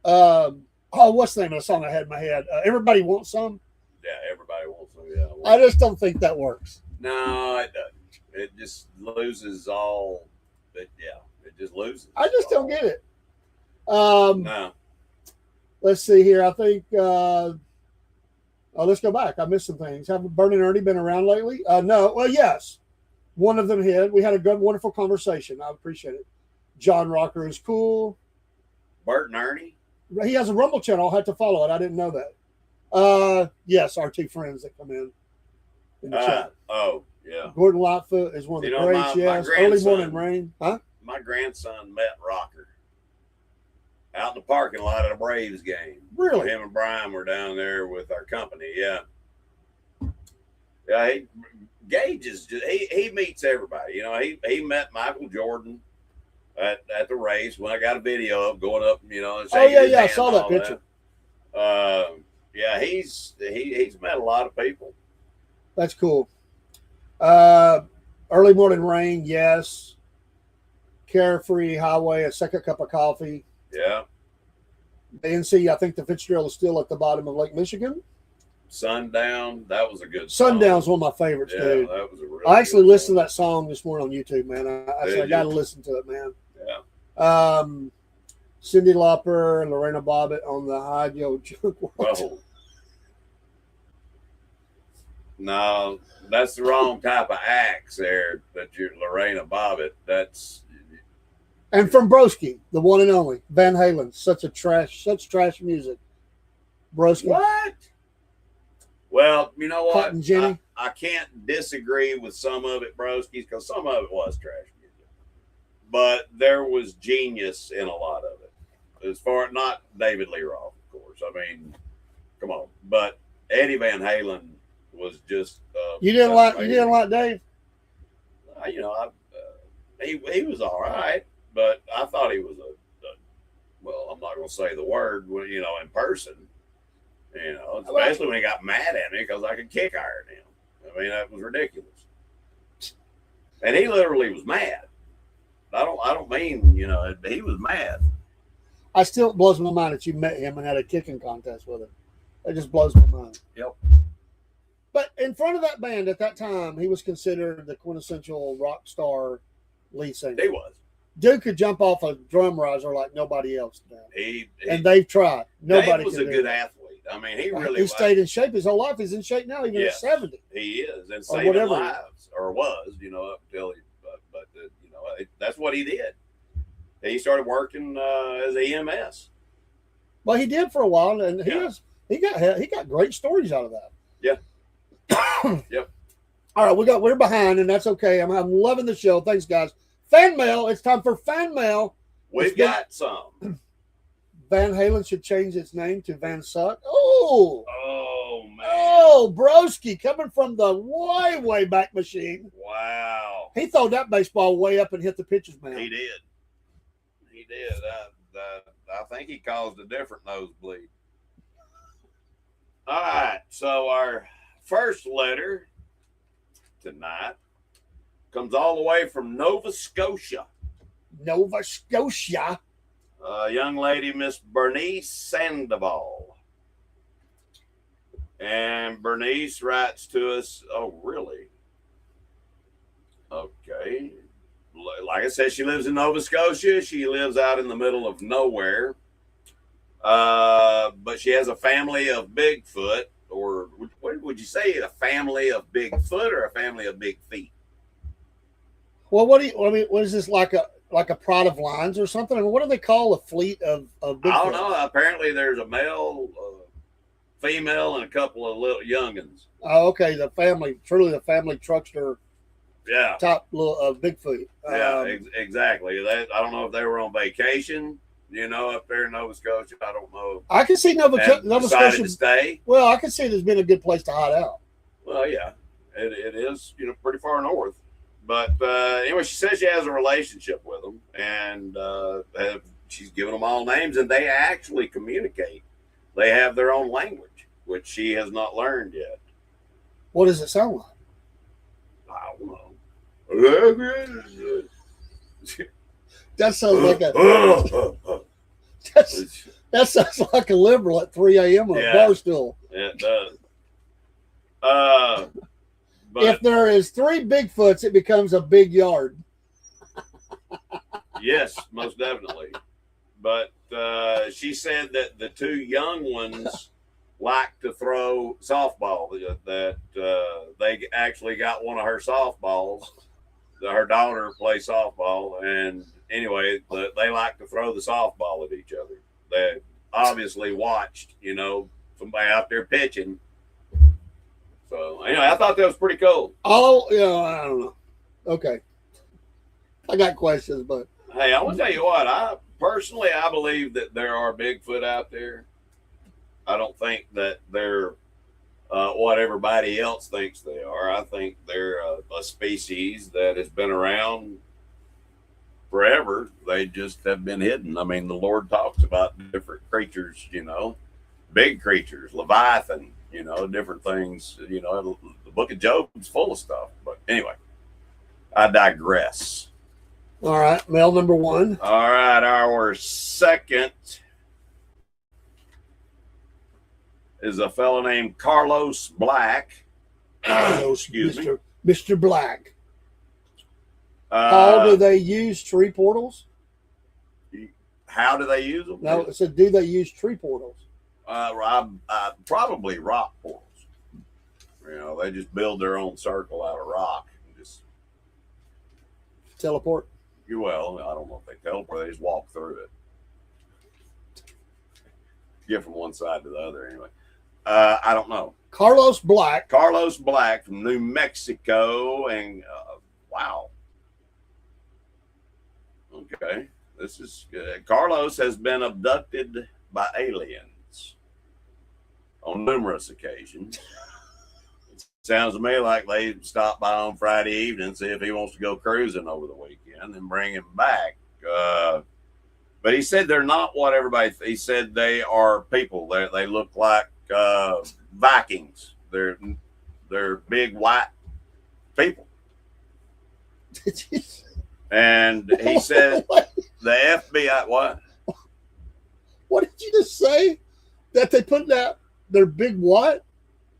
What's the name of the song I had in my head? Everybody Wants Some. Yeah, Everybody Wants Some. Yeah. I just don't think that works. No, it doesn't. It just loses all. It just loses. I just don't get it. No. Let's see here. I think. Let's go back. I missed some things. Have Bert and Ernie been around lately? No. Well, yes. One of them had. We had a good, wonderful conversation. I appreciate it. John Rocker is cool. Bert and Ernie? He has a Rumble channel. I'll have to follow it. I didn't know that. Yes, our two friends that come in the chat. Oh, yeah. Gordon Lightfoot is one of the greats. Yes. Early Morning Rain. Huh? my grandson met Rocker out in the parking lot at a Braves game. Really? Him and Brian were down there with our company. Yeah. Yeah. Gage is just, he meets everybody. You know, he met Michael Jordan at the race when I got a video of going up, you know, and Oh, yeah, his yeah. I hand saw and that all picture. Yeah, he's met a lot of people. That's cool. Early morning rain, yes. Carefree highway, a second cup of coffee. Yeah. The NC, I think the Fitzgerald is still at the bottom of Lake Michigan. Sundown, that was a good song. Sundown's one of my favorites, Yeah, dude. that was a really I actually good listened song. to that song this morning on YouTube, man. I got to listen to it, man. Yeah. Cyndi Lauper and Lorena Bobbitt on the Hide Yo Junk. Oh. No, that's the wrong type of axe there. That you're Lorena Bobbitt. That's And from Broski, the one and only Van Halen. Such trash music. Broski. what? Well, you know what? Cotton Jenny. I can't disagree with some of it, broskies, because some of it was trash music. But there was genius in a lot of it. As far not David Lee Roth, of course. I mean, come on. But Eddie Van Halen was just. You didn't like Dave? You know, he was all right, but I thought he was well, I'm not going to say the word, you know, in person. You know, especially when he got mad at me because I could kick iron him. I mean, that was ridiculous. And he literally was mad. I don't mean, you know, he was mad. I still blows my mind that you met him and had a kicking contest with him. That just blows my mind. Yep. But in front of that band at that time, he was considered the quintessential rock star lead singer. He was. Dude could jump off a drum riser like nobody else did. He And they've tried. Nobody Dave was could a do good it. athlete. I mean, he really He was. stayed in shape his whole life. He's in shape now, even Yes. at 70. He is, and Or saving whatever. lives, or was, you know, up until he. But you know, that's what he did. He started working as EMS. Well, he did for a while, and Yeah. he got great stories out of that. Yeah. Yep. All right, we're behind, and that's okay. I'm loving the show. Thanks, guys. Fan mail. It's time for fan mail. We've got some. Van Halen should change its name to Van Suck. Oh, Man. oh, Broski coming from the way back machine. Wow. He threw that baseball way up and hit the pitcher's mound. He did. I think he caused a different nosebleed. All right. So our first letter tonight comes all the way from Nova Scotia. Nova Scotia. Young lady, Miss Bernice Sandoval. And Bernice writes to us, oh, really? Okay. Like I said, she lives in Nova Scotia. She lives out in the middle of nowhere. But she has a family of Bigfoot, or what would you say, a family of Bigfoot or a family of big feet? Well, what is this, like a prod of lions or something? I mean, what do they call a fleet of Bigfoot? I don't know. Apparently there's a male, female, and a couple of little youngins. Oh, okay. Truly the family truckster Yeah. top little Bigfoot. Yeah, exactly. I don't know if they were on vacation, you know, up there in Nova Scotia. I don't know. I can see Nova Decided Scotia. to stay. Well, I can see there's been a good place to hide out. Well, yeah, it is, you know, pretty far north. But anyway, she says she has a relationship with them, and she's given them all names, and they actually communicate. They have their own language, which she has not learned yet. What does it sound like? I don't know. That sounds like that sounds like a liberal at 3 a.m. on a bar stool. It does. But If there is 3 Bigfoots, it becomes a big yard. yes, most definitely. But she said that the 2 young ones like to throw softball. That they actually got one of her softballs. Her daughter plays softball, and anyway, they like to throw the softball at each other. They obviously watched, you know, somebody out there pitching. So anyway, I thought that was pretty cool. Oh, I don't know. Okay. I got questions, but Hey, I want to tell you what. I believe that there are Bigfoot out there. I don't think that they're what everybody else thinks they are. I think they're a species that has been around forever. They just have been hidden. I mean, the Lord talks about different creatures, big creatures, Leviathan, different things. The book of Job is full of stuff. But anyway, I digress. All right, mail number 1. All right, our second is a fellow named Carlos Black. Excuse me. Mr. Black. How do they use tree portals? How do they use them? No, it said, do they use tree portals? Probably rock portals. They just build their own circle out of rock and just teleport. Well, I don't know if they teleport. They just walk through it. Get from one side to the other. Anyway, I don't know. Carlos Black from New Mexico, and wow. Okay, this is good. Carlos has been abducted by aliens on numerous occasions. Sounds to me like they stopped by on Friday evening, see if he wants to go cruising over the weekend and bring him back. But he said they're not what everybody. He said they are people. They look like Vikings. They're big white people. And he said the FBI. What? What did you just say? That they put that? They're big what?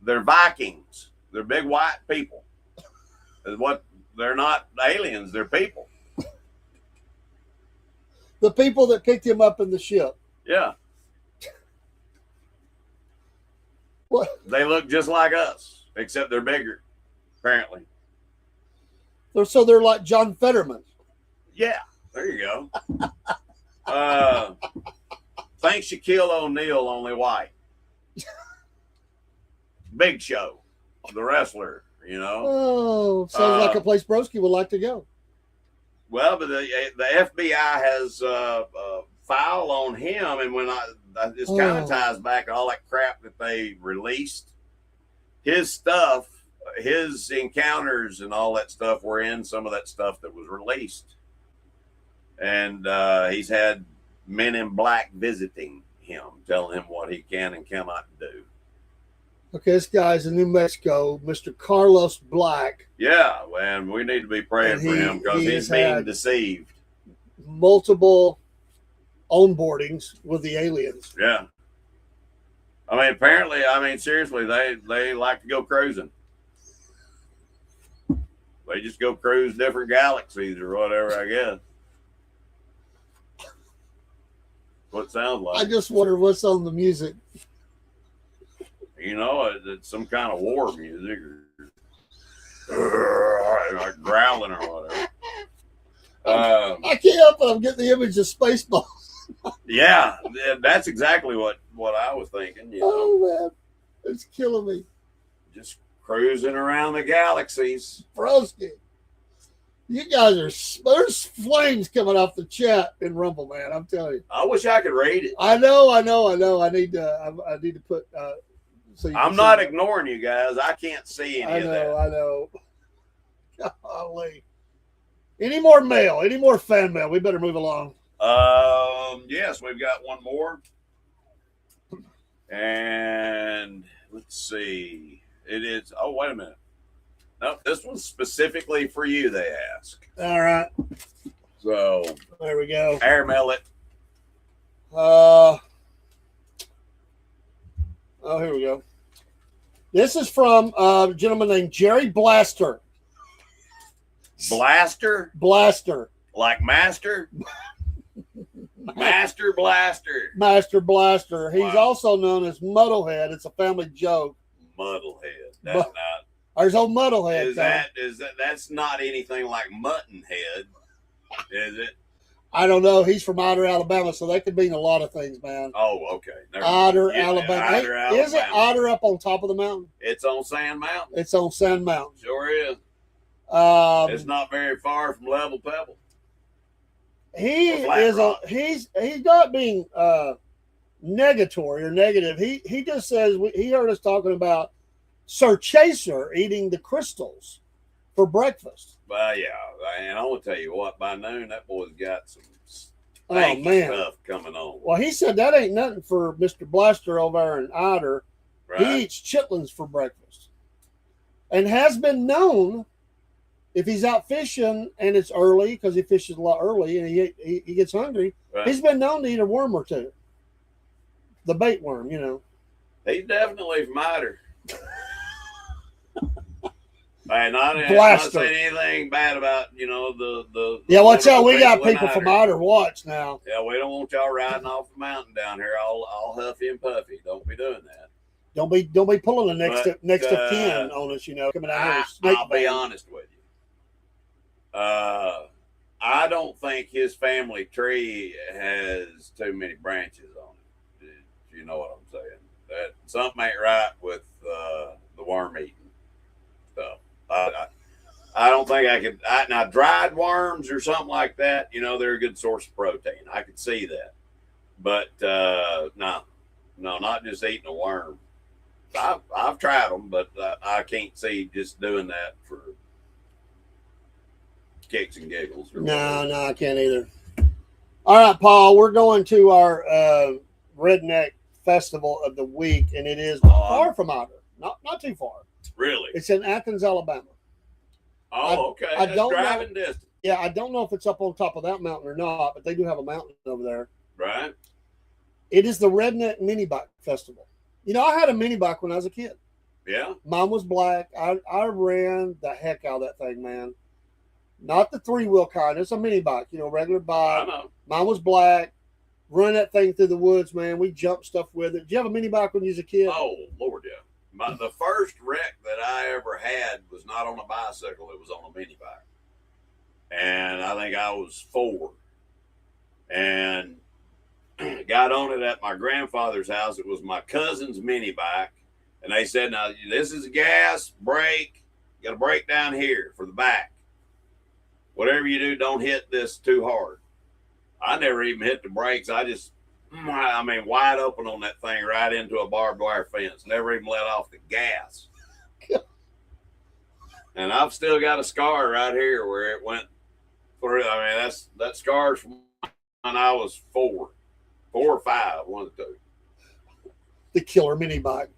They're Vikings. They're big white people. What? They're not aliens. They're people. The people that picked him up in the ship. Yeah. What? They look just like us, except they're bigger, apparently. So they're like John Fetterman. Yeah, there you go. Thanks Shaquille O'Neal, only white. Big Show, the wrestler, Oh, sounds like a place Broski would like to go. Well, but the FBI has a file on him, and when this kind of ties back to all that crap that they released. His stuff, his encounters and all that stuff were in some of that stuff that was released. And he's had men in black visiting him, telling him what he can and cannot do. Okay, this guy's in New Mexico, Mr. Carlos Black. Yeah, and we need to be praying for him because he's being deceived. Multiple onboardings with the aliens. Yeah. Apparently, seriously, they like to go cruising. They just go cruise different galaxies or whatever, I guess. What it sounds like. I just wonder what's on the music. It's some kind of war music or like growling or whatever. I can't help it. I'm getting the image of Spaceballs. Yeah, that's exactly what I was thinking. Oh, man. It's killing me. Just cruising around the galaxies. Broski. You guys there's flames coming off the chat in Rumble, man. I'm telling you. I wish I could read it. I know. I need to put. So I'm not ignoring you guys. I can't see any of that. I know. Golly. Any more mail? Any more fan mail? We better move along. Yes, we've got one more. And let's see. It is. Oh, wait a minute. No, this one's specifically for you, they ask. All right. So there we go. Airmail it. Here we go. This is from a gentleman named Jerry Blaster. Blaster? Blaster. Like master? Master Blaster. Master Blaster. He's also known as Muddlehead. It's a family joke. Muddlehead. That's not. There's old Muddlehead. Is that that's not anything like Mutton Head, is it? I don't know. He's from Otter, Alabama, so that could mean a lot of things, man. Oh, okay. Otter, Alabama. Otter, Alabama. Is it Otter up on top of the mountain? It's on Sand Mountain. It's on Sand Mountain. Sure is. It's not very far from Level Pebble. he Or Flat is Rock. he's not being negatory or negative. He just says he heard us talking about Sir Chaser eating the crystals for breakfast. Well, yeah, and I will tell you what. By noon, that boy's got some Oh stanky man! stuff coming on. Well, he said that ain't nothing for Mr. Blaster over there in Eider. Right? He eats chitlins for breakfast, and has been known if he's out fishing and it's early because he fishes a lot early and he gets hungry. Right. He's been known to eat a worm or two, the bait worm, you know. He's definitely from Eider. I'm not saying anything bad about the Yeah, watch out. We got in people from Eider. Eider. Watch now. Yeah, we don't want y'all riding off the mountain down here all huffy and puffy. Don't be doing that. Don't be pulling the next of kin on us, coming out here with snake I'll be bait. honest with you. I don't think his family tree has too many branches on it. If you know what I'm saying. That something ain't right with the worm eating stuff. I don't think I could. Now, dried worms or something like that, they're a good source of protein. I could see that. But no, not just eating a worm. I've tried them, but I can't see just doing that for kicks and giggles. No, I can't either. All right, Paul, we're going to our redneck festival of the week, and it is far from Eider. Not too far. Really? It's in Athens, Alabama. Oh, okay. I That's don't driving know. distance. Yeah, I don't know if it's up on top of that mountain or not, but they do have a mountain over there. Right. It is the Redneck Mini Bike Festival. I had a mini bike when I was a kid. Yeah. Mine was black. I ran the heck out of that thing, man. Not the 3-wheel kind. It's a mini bike, regular bike. I know. Mine was black. Run that thing through the woods, man. We jumped stuff with it. Did you have a mini bike when you was a kid? Oh, Lord, yeah. The first wreck that I ever had was not on a bicycle. It was on a mini bike. And I think I was 4. And got on it at my grandfather's house. It was my cousin's mini bike. And they said, now, this is a gas, brake. You got to brake down here for the back. Whatever you do, don't hit this too hard. I never even hit the brakes. Wide open on that thing right into a barbed wire fence. Never even let off the gas. And I've still got a scar right here where it went through. That scar's from when I was 4 or 5, one of the two. The killer mini bike.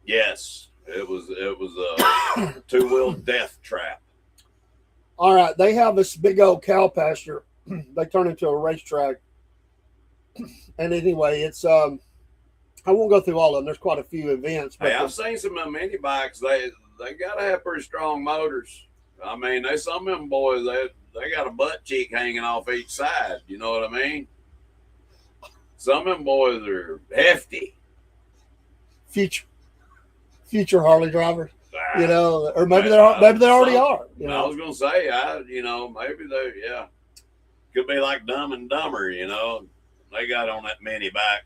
Yes, it was a 2-wheel death trap. All right, they have this big old cow pasture. They turn into a racetrack. And anyway, it's I won't go through all of them. There's quite a few events. But Hey, I've seen some of them mini bikes. They gotta have pretty strong motors. Some of them boys they got a butt cheek hanging off each side. You know what I mean? Some of them boys are hefty. Future Harley drivers, or maybe they already are. I was gonna say, maybe they, could be like Dumb and Dumber. They got on that mini bike.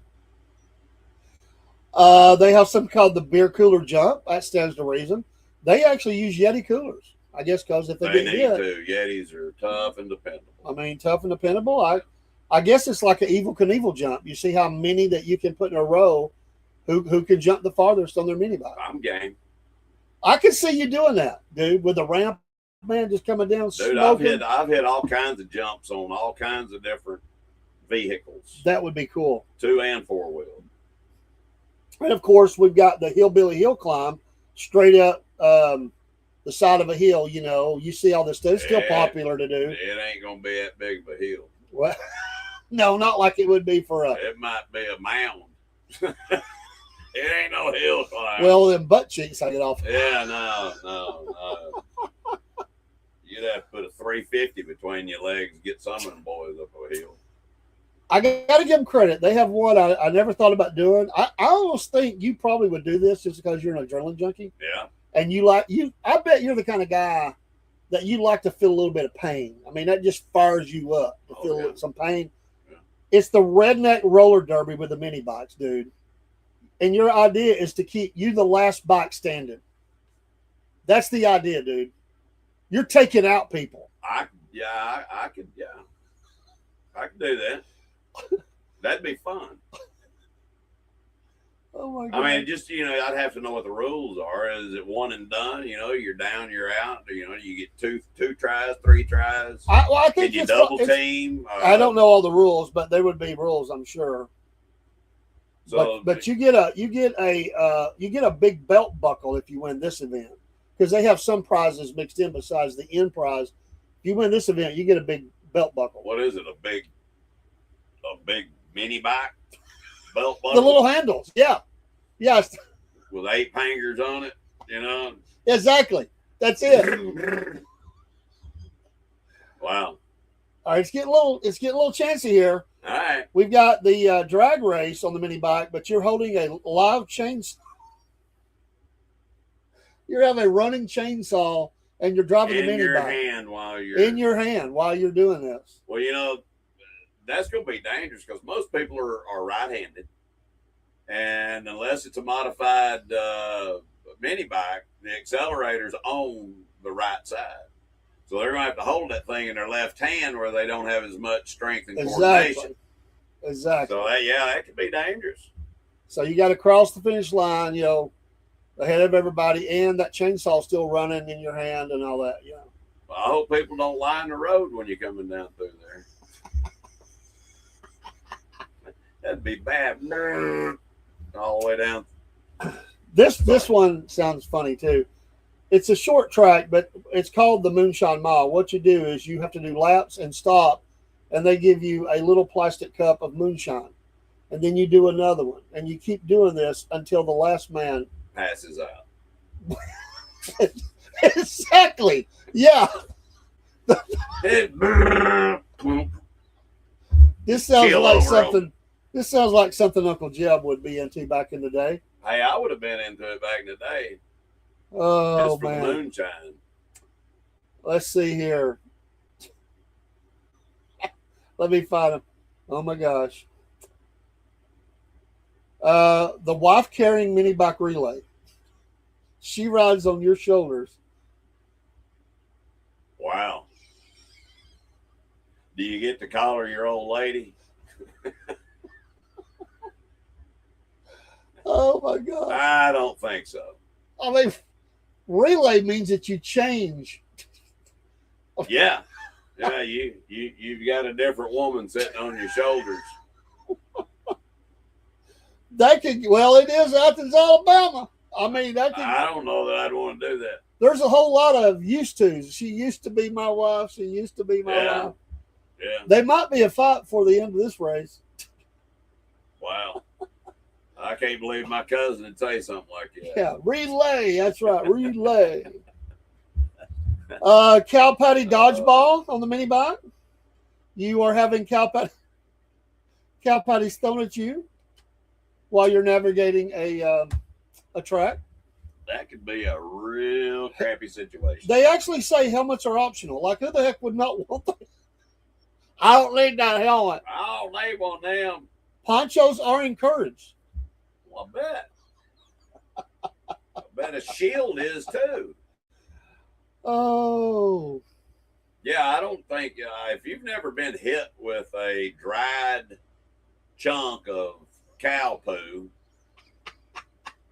They have something called the beer cooler jump. That stands to reason. They actually use Yeti coolers, I guess, because if they get need hit, to. Yetis are tough and dependable. Tough and dependable. I guess it's like an Evel Knievel jump. You see how many that you can put in a row. Who can jump the farthest on their mini bike? I'm game. I can see you doing that, dude, with the ramp, man, just coming down. Dude, smoking. I've hit all kinds of jumps on all kinds of different vehicles. That would be cool. 2 and 4-wheel. And of course, we've got the hillbilly hill climb straight up the side of a hill. You see all this stuff. It's still popular to do. It ain't gonna be that big of a hill. Well, no, not like it would be for a. It might be a mound. It ain't no hill climb. Well, them butt cheeks I get off. Yeah, no. You'd have to put a 350 between your legs to get some of them boys up a hill. I got to give them credit. They have one I never thought about doing. I almost think you probably would do this just because you're an adrenaline junkie. Yeah. And I bet you're the kind of guy that you like to feel a little bit of pain. That just fires you up to feel some pain. Yeah. It's the redneck roller derby with the mini bikes, dude. And your idea is to keep you the last bike standing. That's the idea, dude. You're taking out people. I could. do that. That'd be fun. Oh my I God. mean, just, I'd have to know what the rules are. Is it one and done? You're down, you're out. You get two tries, 3 tries. I think Can you it's double team? I don't know all the rules, but there would be rules, I'm sure. So, But you get a big belt buckle if you win this event, because they have some prizes mixed in besides the end prize. If you win this event, you get a big belt buckle. what is it? A big mini bike belt buckle? The little handles, yeah. With 8 fingers on it, Exactly. That's it. Wow. All right, it's getting a little chancy here. All right. We've got the drag race on the mini bike, but you're holding a live chainsaw. You have a running chainsaw, and you're driving the mini bike in your hand while you're doing this. Well, that's going to be dangerous because most people are right-handed, and unless it's a modified mini bike, the accelerators on the right side. So they're going to have to hold that thing in their left hand where they don't have as much strength and coordination. Exactly. So that could be dangerous. So you got to cross the finish line, ahead of everybody, and that chainsaw still running in your hand and all that. Well, I hope people don't line the road when you're coming down through there. That'd be bad. All the way down. This one sounds funny too. It's a short track, but it's called the Moonshine Mile. What you do is you have to do laps and stop, and they give you a little plastic cup of moonshine. And then you do another one. And you keep doing this until the last man passes out. Exactly. Yeah. This sounds like something. This sounds like something Uncle Jeb would be into back in the day. Hey, I would have been into it back in the day. Oh, just for man. The moonshine. Let's see here. Let me find him. Oh my gosh. The wife carrying mini bike relay. She rides on your shoulders. Wow. Do you get to call her your old lady? Oh my God. I don't think so. I mean, relay means that you change. Yeah. Yeah, you've got a different woman sitting on your shoulders. It is Athens, Alabama. I mean, I don't know that I'd want to do that. There's a whole lot of used tos. She used to be my wife. She used to be my wife. Yeah. They might be a fight for the end of this race. Wow. I can't believe my cousin would say something like that. Yeah, relay. That's right, relay. Cow patty dodgeball on the mini bike. You are having cow patties thrown at you while you're navigating a track. That could be a real crappy situation. They actually say helmets are optional. Like, who the heck would not want them? I don't need that helmet. I don't need one of them. Ponchos are encouraged. Well, I bet a shield is too. Oh. Yeah, I don't think, if you've never been hit with a dried chunk of cow poo,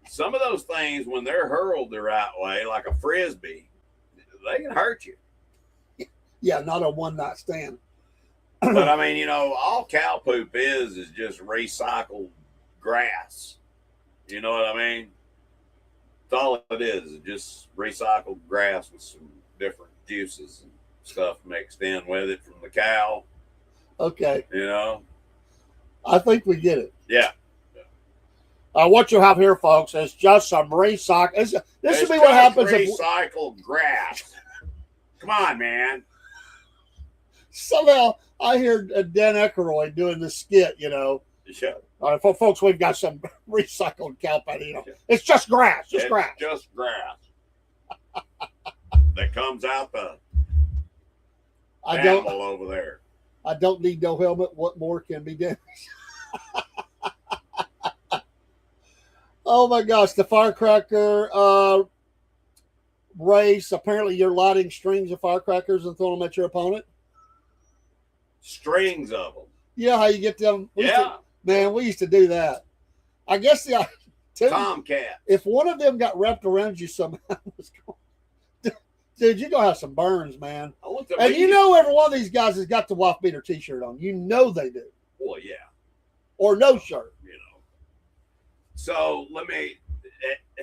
some of those things, when they're hurled the right way, like a frisbee, they can hurt you. Yeah, not a one-night stand. But I mean, all cow poop is just recycled grass. You know what I mean? That's all it is just recycled grass with some different juices and stuff mixed in with it from the cow. Okay. I think we get it. Yeah. What you have here, folks, is just some recycle. This should be what happens if recycled grass. Come on, man. Somehow I hear Dan Aykroyd doing the skit. Sure. All right, folks, we've got some recycled cow patty. It's just grass. Just grass. Just grass. That comes out the animal over there. I don't need no helmet. What more can be done? Oh my gosh, the firecracker race. Apparently you're lighting strings of firecrackers and throwing them at your opponent. Strings of them. Yeah, how you get them? Yeah. Man, we used to do that. I guess Tomcat. if one of them got wrapped around you somehow, dude, you're gonna have some burns, man. And you know every one of these guys has got the Wife Beater t-shirt on. You know they do. Well, yeah. Or no shirt. You know. So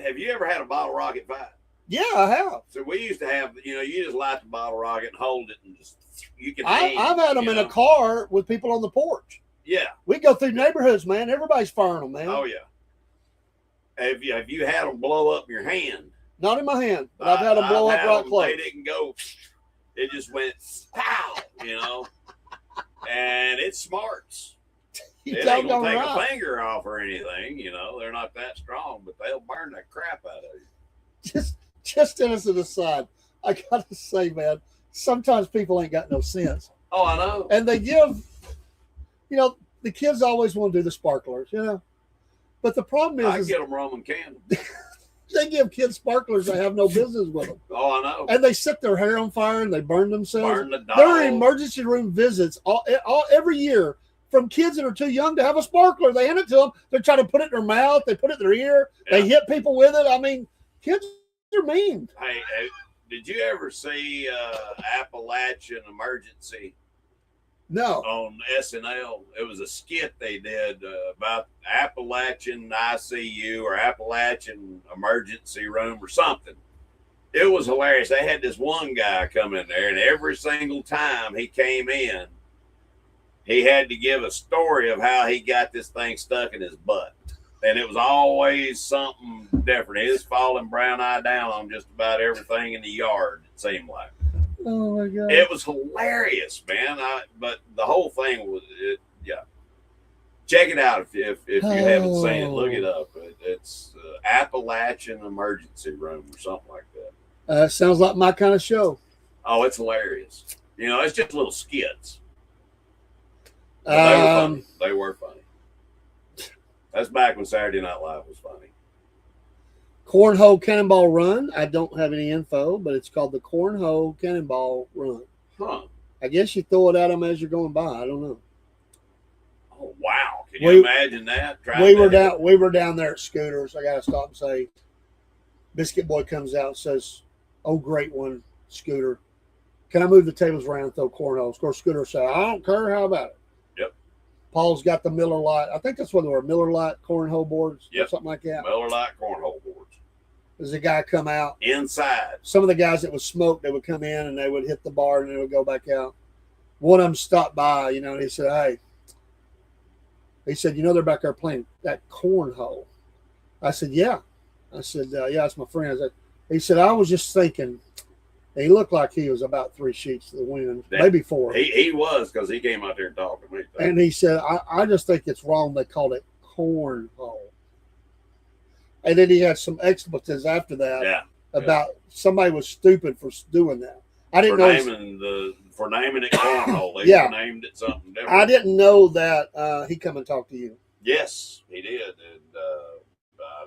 have you ever had a bottle rocket fight? Yeah, I have. So we used to have, you just light the bottle rocket and hold it and just, you can I've had them in a car with people on the porch. Yeah. We go through neighborhoods, man. Everybody's firing them, man. Oh, yeah. Have you had them blow up your hand? Not in my hand, but I've had them blow up right close. They didn't go, it just went pow, and it smarts. It ain't gonna take a finger off or anything, they're not that strong, but they'll burn the crap out of you. Just as an aside, I gotta say, man, sometimes people ain't got no sense. Oh, I know. And they give, the kids always want to do the sparklers, But the problem is, I get them Roman candles. They give kids sparklers that have no business with them. Oh, I know. And they set their hair on fire and they burn themselves. Burn the dog. There are emergency room visits every year from kids that are too young to have a sparkler. They hand it to them. They're trying to put it in their mouth. They put it in their ear. Yeah. They hit people with it. I mean, kids are mean. Hey, did you ever see Appalachian Emergency? No. On SNL, it was a skit they did about Appalachian ICU or Appalachian Emergency Room or something. It was hilarious. They had this one guy come in there, and every single time he came in, he had to give a story of how he got this thing stuck in his butt. And it was always something different. He was falling brown eye down on just about everything in the yard, it seemed like. Oh my God! It was hilarious, man. But the whole thing was, yeah. Check it out if you haven't seen it. Look it up. It's Appalachian Emergency Room or something like that. Sounds like my kind of show. Oh, it's hilarious. It's just little skits. They were funny. That's back when Saturday Night Live was funny. Cornhole Cannonball Run. I don't have any info, but it's called the Cornhole Cannonball Run. Huh. I guess you throw it at them as you're going by. I don't know. Oh, wow. Can you imagine that? We were down there at Scooters. I got to stop and say, Biscuit Boy comes out and says, "Oh, great one, Scooter. Can I move the tables around and throw cornholes?" Of course, Scooter said, "I don't care. How about it?" Yep. Paul's got the Miller Lite. I think that's what they were, Miller Lite cornhole boards or something like that. Miller Lite cornhole boards. There's a guy come out. Inside. Some of the guys that would smoke, they would come in and they would hit the bar and they would go back out. One of them stopped by, and he said, "Hey," he said, "they're back there playing that cornhole." I said, "Yeah." I said, "Yeah, that's my friend." He said, "I was just thinking," he looked like he was about 3 sheets to the wind, maybe 4. He was, because he came out there and talked to me. And he said, I just think it's wrong they called it cornhole. And then he had some expletives after that about somebody was stupid for doing that. I didn't know. For naming it cornhole. They named it something different. I didn't know that he come and talked to you. Yes, he did. And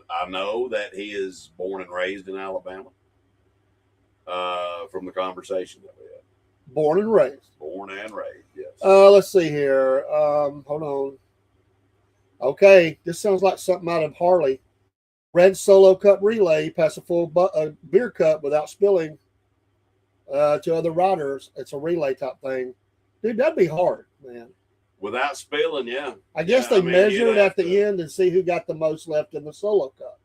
I know that he is born and raised in Alabama from the conversation that we had. Born and raised. Born and raised, yes. Let's see here. Hold on. Okay, this sounds like something out of Harley. Red Solo Cup relay, pass a full beer cup without spilling to other riders. It's a relay type thing. Dude, that'd be hard, man. Without spilling, yeah. I guess they measured at the end and see who got the most left in the Solo Cup.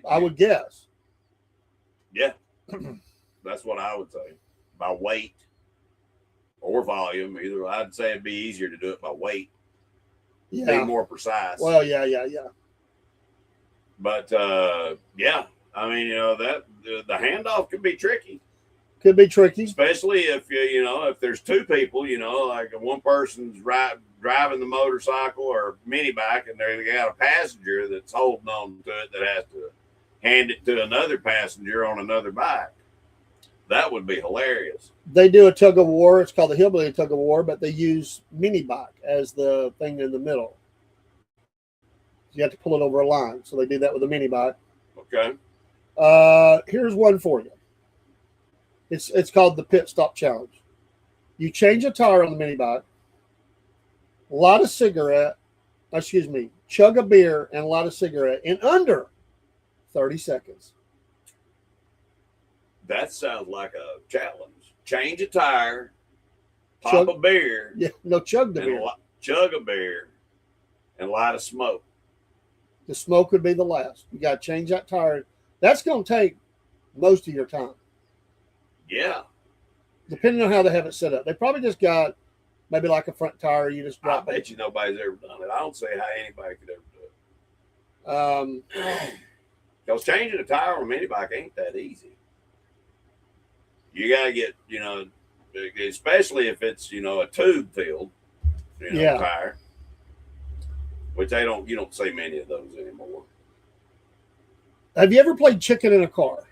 I would guess. Yeah. That's what I would say. By weight or volume. Either I'd say it'd be easier to do it by weight. Yeah. Be more precise. Well, yeah. But that the handoff could be tricky. Could be tricky, especially if if there's two people, like one person's driving the motorcycle or mini bike, and they got a passenger that's holding on to it that has to hand it to another passenger on another bike. That would be hilarious. They do a tug of war. It's called the Hillbilly Tug of War, but they use mini bike as the thing in the middle. You have to pull it over a line. So they do that with a mini bike. Okay. Here's one for you. It's called the Pit Stop Challenge. You change a tire on the mini bike. chug a beer and light a cigarette in under 30 seconds. That sounds like a challenge. Change a tire, pop a beer. Yeah, no, chug the beer. Chug a beer and light a smoke. The smoke would be the last. You got to change that tire. That's going to take most of your time. Yeah. Depending on how they have it set up. They probably just got maybe like a front tire. You just drop I bet you nobody's ever done it. I don't see how anybody could ever do it. Because changing a tire on a mini bike ain't that easy. You got to get, especially if it's, a tube filled, tire, which you don't see many of those anymore. Have you ever played chicken in a car?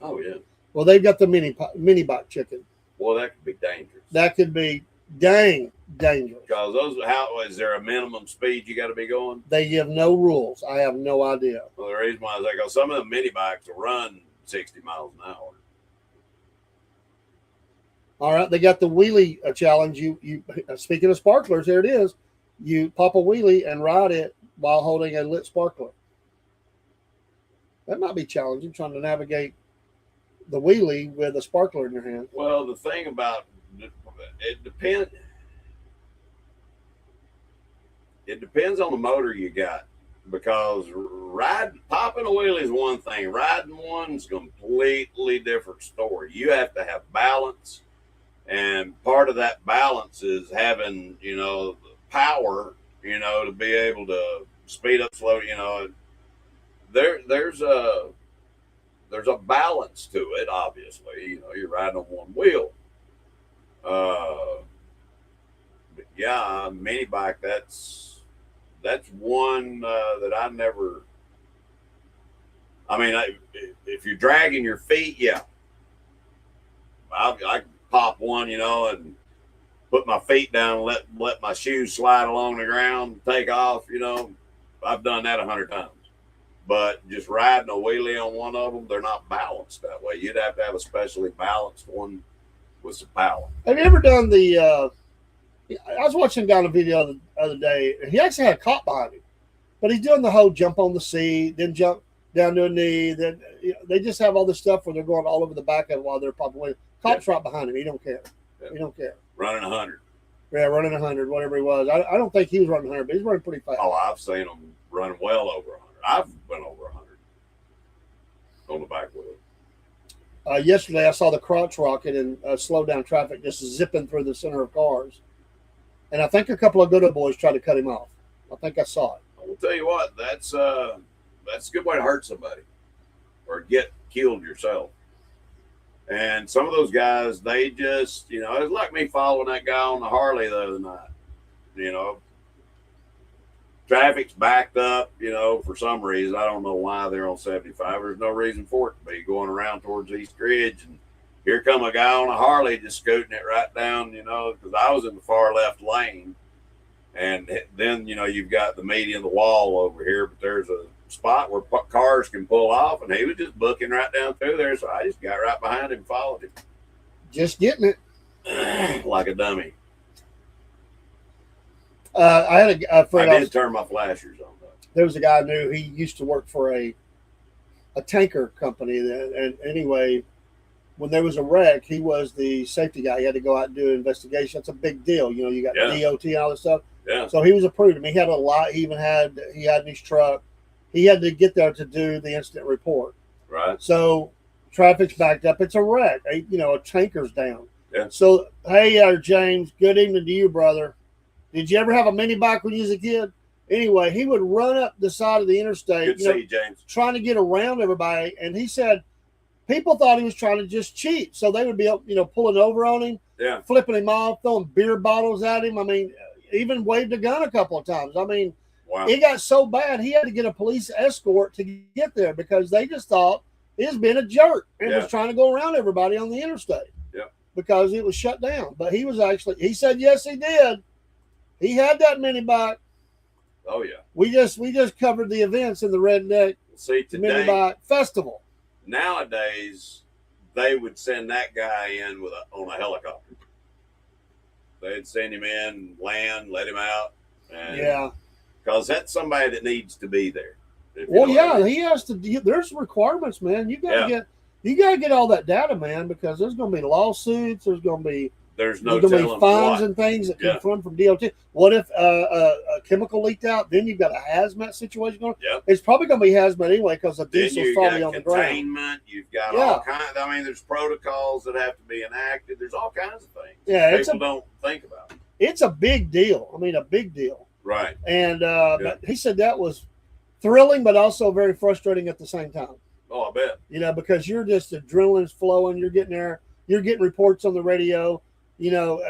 Oh, yeah. Well, they've got the mini bike chicken. Well, that could be dangerous. That could be dang dangerous. Because is there a minimum speed you got to be going? They give no rules. I have no idea. Well, the reason why is because some of the mini bikes will run 60 miles an hour. All right, they got the wheelie challenge. You speaking of sparklers, here it is. You pop a wheelie and ride it while holding a lit sparkler. That might be challenging, trying to navigate the wheelie with a sparkler in your hand. Well, the thing about it depends. It depends on the motor you got, because popping a wheelie is one thing. Riding one's a completely different story. You have to have balance, and part of that balance is having power, to be able to speed up, slow. There's a balance to it. Obviously, you're riding on one wheel. But yeah, mini bike. That's one that I never. I mean, if you're dragging your feet, yeah, I can pop one, and put my feet down, and let my shoes slide along the ground, take off. I've done that 100 times. But just riding a wheelie on one of them, they're not balanced that way. You'd have to have a specially balanced one with some power. Have you ever done I was watching a guy on a video the other day, and he actually had a cop behind him. But he's doing the whole jump on the seat, then jump down to a knee. Then they just have all this stuff where they're going all over the back of it while they're popping away. Cop's right behind him. He don't care. Yeah. He don't care. Running 100. Yeah, running 100, whatever he was. I don't think he was running 100, but he's running pretty fast. Oh, I've seen him running well over 100. I've been over 100 on the back wheel. Yesterday, I saw the crotch rocket and slow down traffic just zipping through the center of cars. And I think a couple of good boys tried to cut him off. I think I saw it. I will tell you what, that's a good way to hurt somebody or get killed yourself. And some of those guys, they just, it was like me following that guy on the Harley the other night. Traffic's backed up, for some reason. I don't know why they're on 75. There's no reason for it to be going around towards East Ridge. And here come a guy on a Harley just scooting it right down, because I was in the far left lane. And then, you've got the median, the wall over here, but there's a spot where cars can pull off, and he was just booking right down through there. So I just got right behind him and followed him. Just getting it. Like a dummy. I had a friend. I did turn my flashers on, though. There was a guy I knew. He used to work for a tanker company. And anyway, when there was a wreck, he was the safety guy. He had to go out and do an investigation. That's a big deal. You got DOT and all this stuff. Yeah. So he was approved. I mean, he had a lot. He had in his truck. He had to get there to do the incident report. Right. So traffic's backed up. It's a wreck. A tanker's down. Yeah. So, hey, James, good evening to you, brother. Did you ever have a mini bike when you was a kid? Anyway, he would run up the side of the interstate, Good to see you, James. trying to get around everybody. And he said people thought he was trying to just cheat. So they would be, pulling over on him, flipping him off, throwing beer bottles at him. I mean, even waved a gun a couple of times. I mean, wow. It got so bad he had to get a police escort to get there because they just thought he was being a jerk and was trying to go around everybody on the interstate. Yeah. Because it was shut down. But he said, yes, he did. He had that mini bike. Oh yeah. We just covered the events in the Redneck Mini Bike Festival. Nowadays, they would send that guy in on a helicopter. They'd send him in, land, let him out, Yeah. Because that's somebody that needs to be there. Well, yeah, he has to. There's requirements, man. You gotta get all that data, man, because there's going to be lawsuits. There's going to be fines and things that can come from DOT. What if a chemical leaked out? Then you've got a hazmat situation going. Yep. It's probably going to be hazmat anyway because the diesel's probably on the ground. Containment. You've got all kinds. I mean, there's protocols that have to be enacted. There's all kinds of things. Yeah, people don't think about. It's a big deal. I mean, a big deal. Right. And but he said that was thrilling, but also very frustrating at the same time. Oh, I bet. You know, because you're just adrenaline's flowing. You're getting there. You're getting reports on the radio. You know,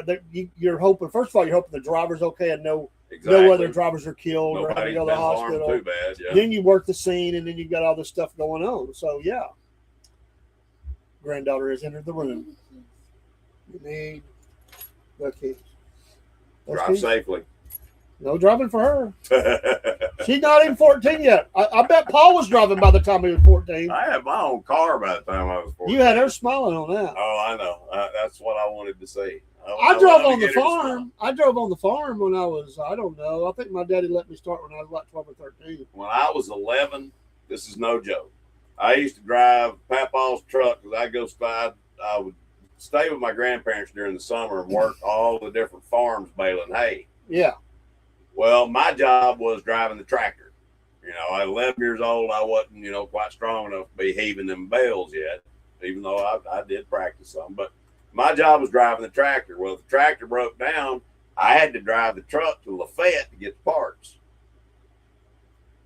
you're hoping. First of all, you're hoping the driver's okay and no other drivers are killed or having to go to the hospital. Too bad. Yeah. Then you work the scene, and then you've got all this stuff going on. So yeah, granddaughter has entered the room. You need the keys. Drive safely. No driving for her. She's not even 14 yet. I bet Paul was driving by the time he was 14. I had my own car by the time I was 14. You had her smiling on that. Oh, I know. That's what I wanted to see. I drove on the farm. I drove on the farm when I was, I don't know. I think my daddy let me start when I was like 12 or 13. When I was 11, this is no joke. I used to drive Papa's truck because I would stay with my grandparents during the summer and work all the different farms baling hay. Yeah. Well, my job was driving the tractor. You know, at 11 years old, I wasn't, quite strong enough to be heaving them bales yet, even though I did practice some. But my job was driving the tractor. Well, if the tractor broke down, I had to drive the truck to Lafayette to get the parts.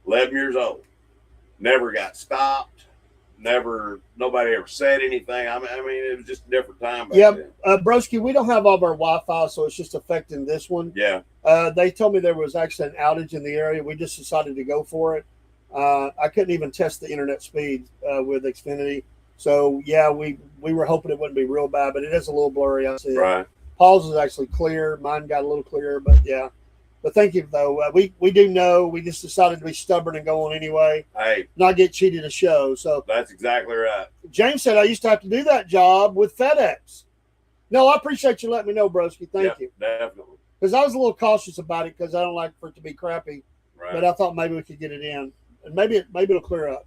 11 years old. Never got stopped. Nobody ever said anything. I mean, it was just a different time back then. Broski, we don't have all of our Wi-Fi, so it's just affecting this one. Yeah. They told me there was actually an outage in the area. We just decided to go for it. I couldn't even test the internet speed with Xfinity. So, yeah, we were hoping it wouldn't be real bad, but it is a little blurry. I see. Right. Paul's is actually clear. Mine got a little clearer, but yeah. But thank you, though. We do know. We just decided to be stubborn and go on anyway. Hey. Not get cheated a show. So that's exactly right. James said, I used to have to do that job with FedEx. No, I appreciate you letting me know, Broski. Thank you. Definitely. Because I was a little cautious about it because I don't like for it to be crappy. Right. But I thought maybe we could get it in. And maybe it'll clear up,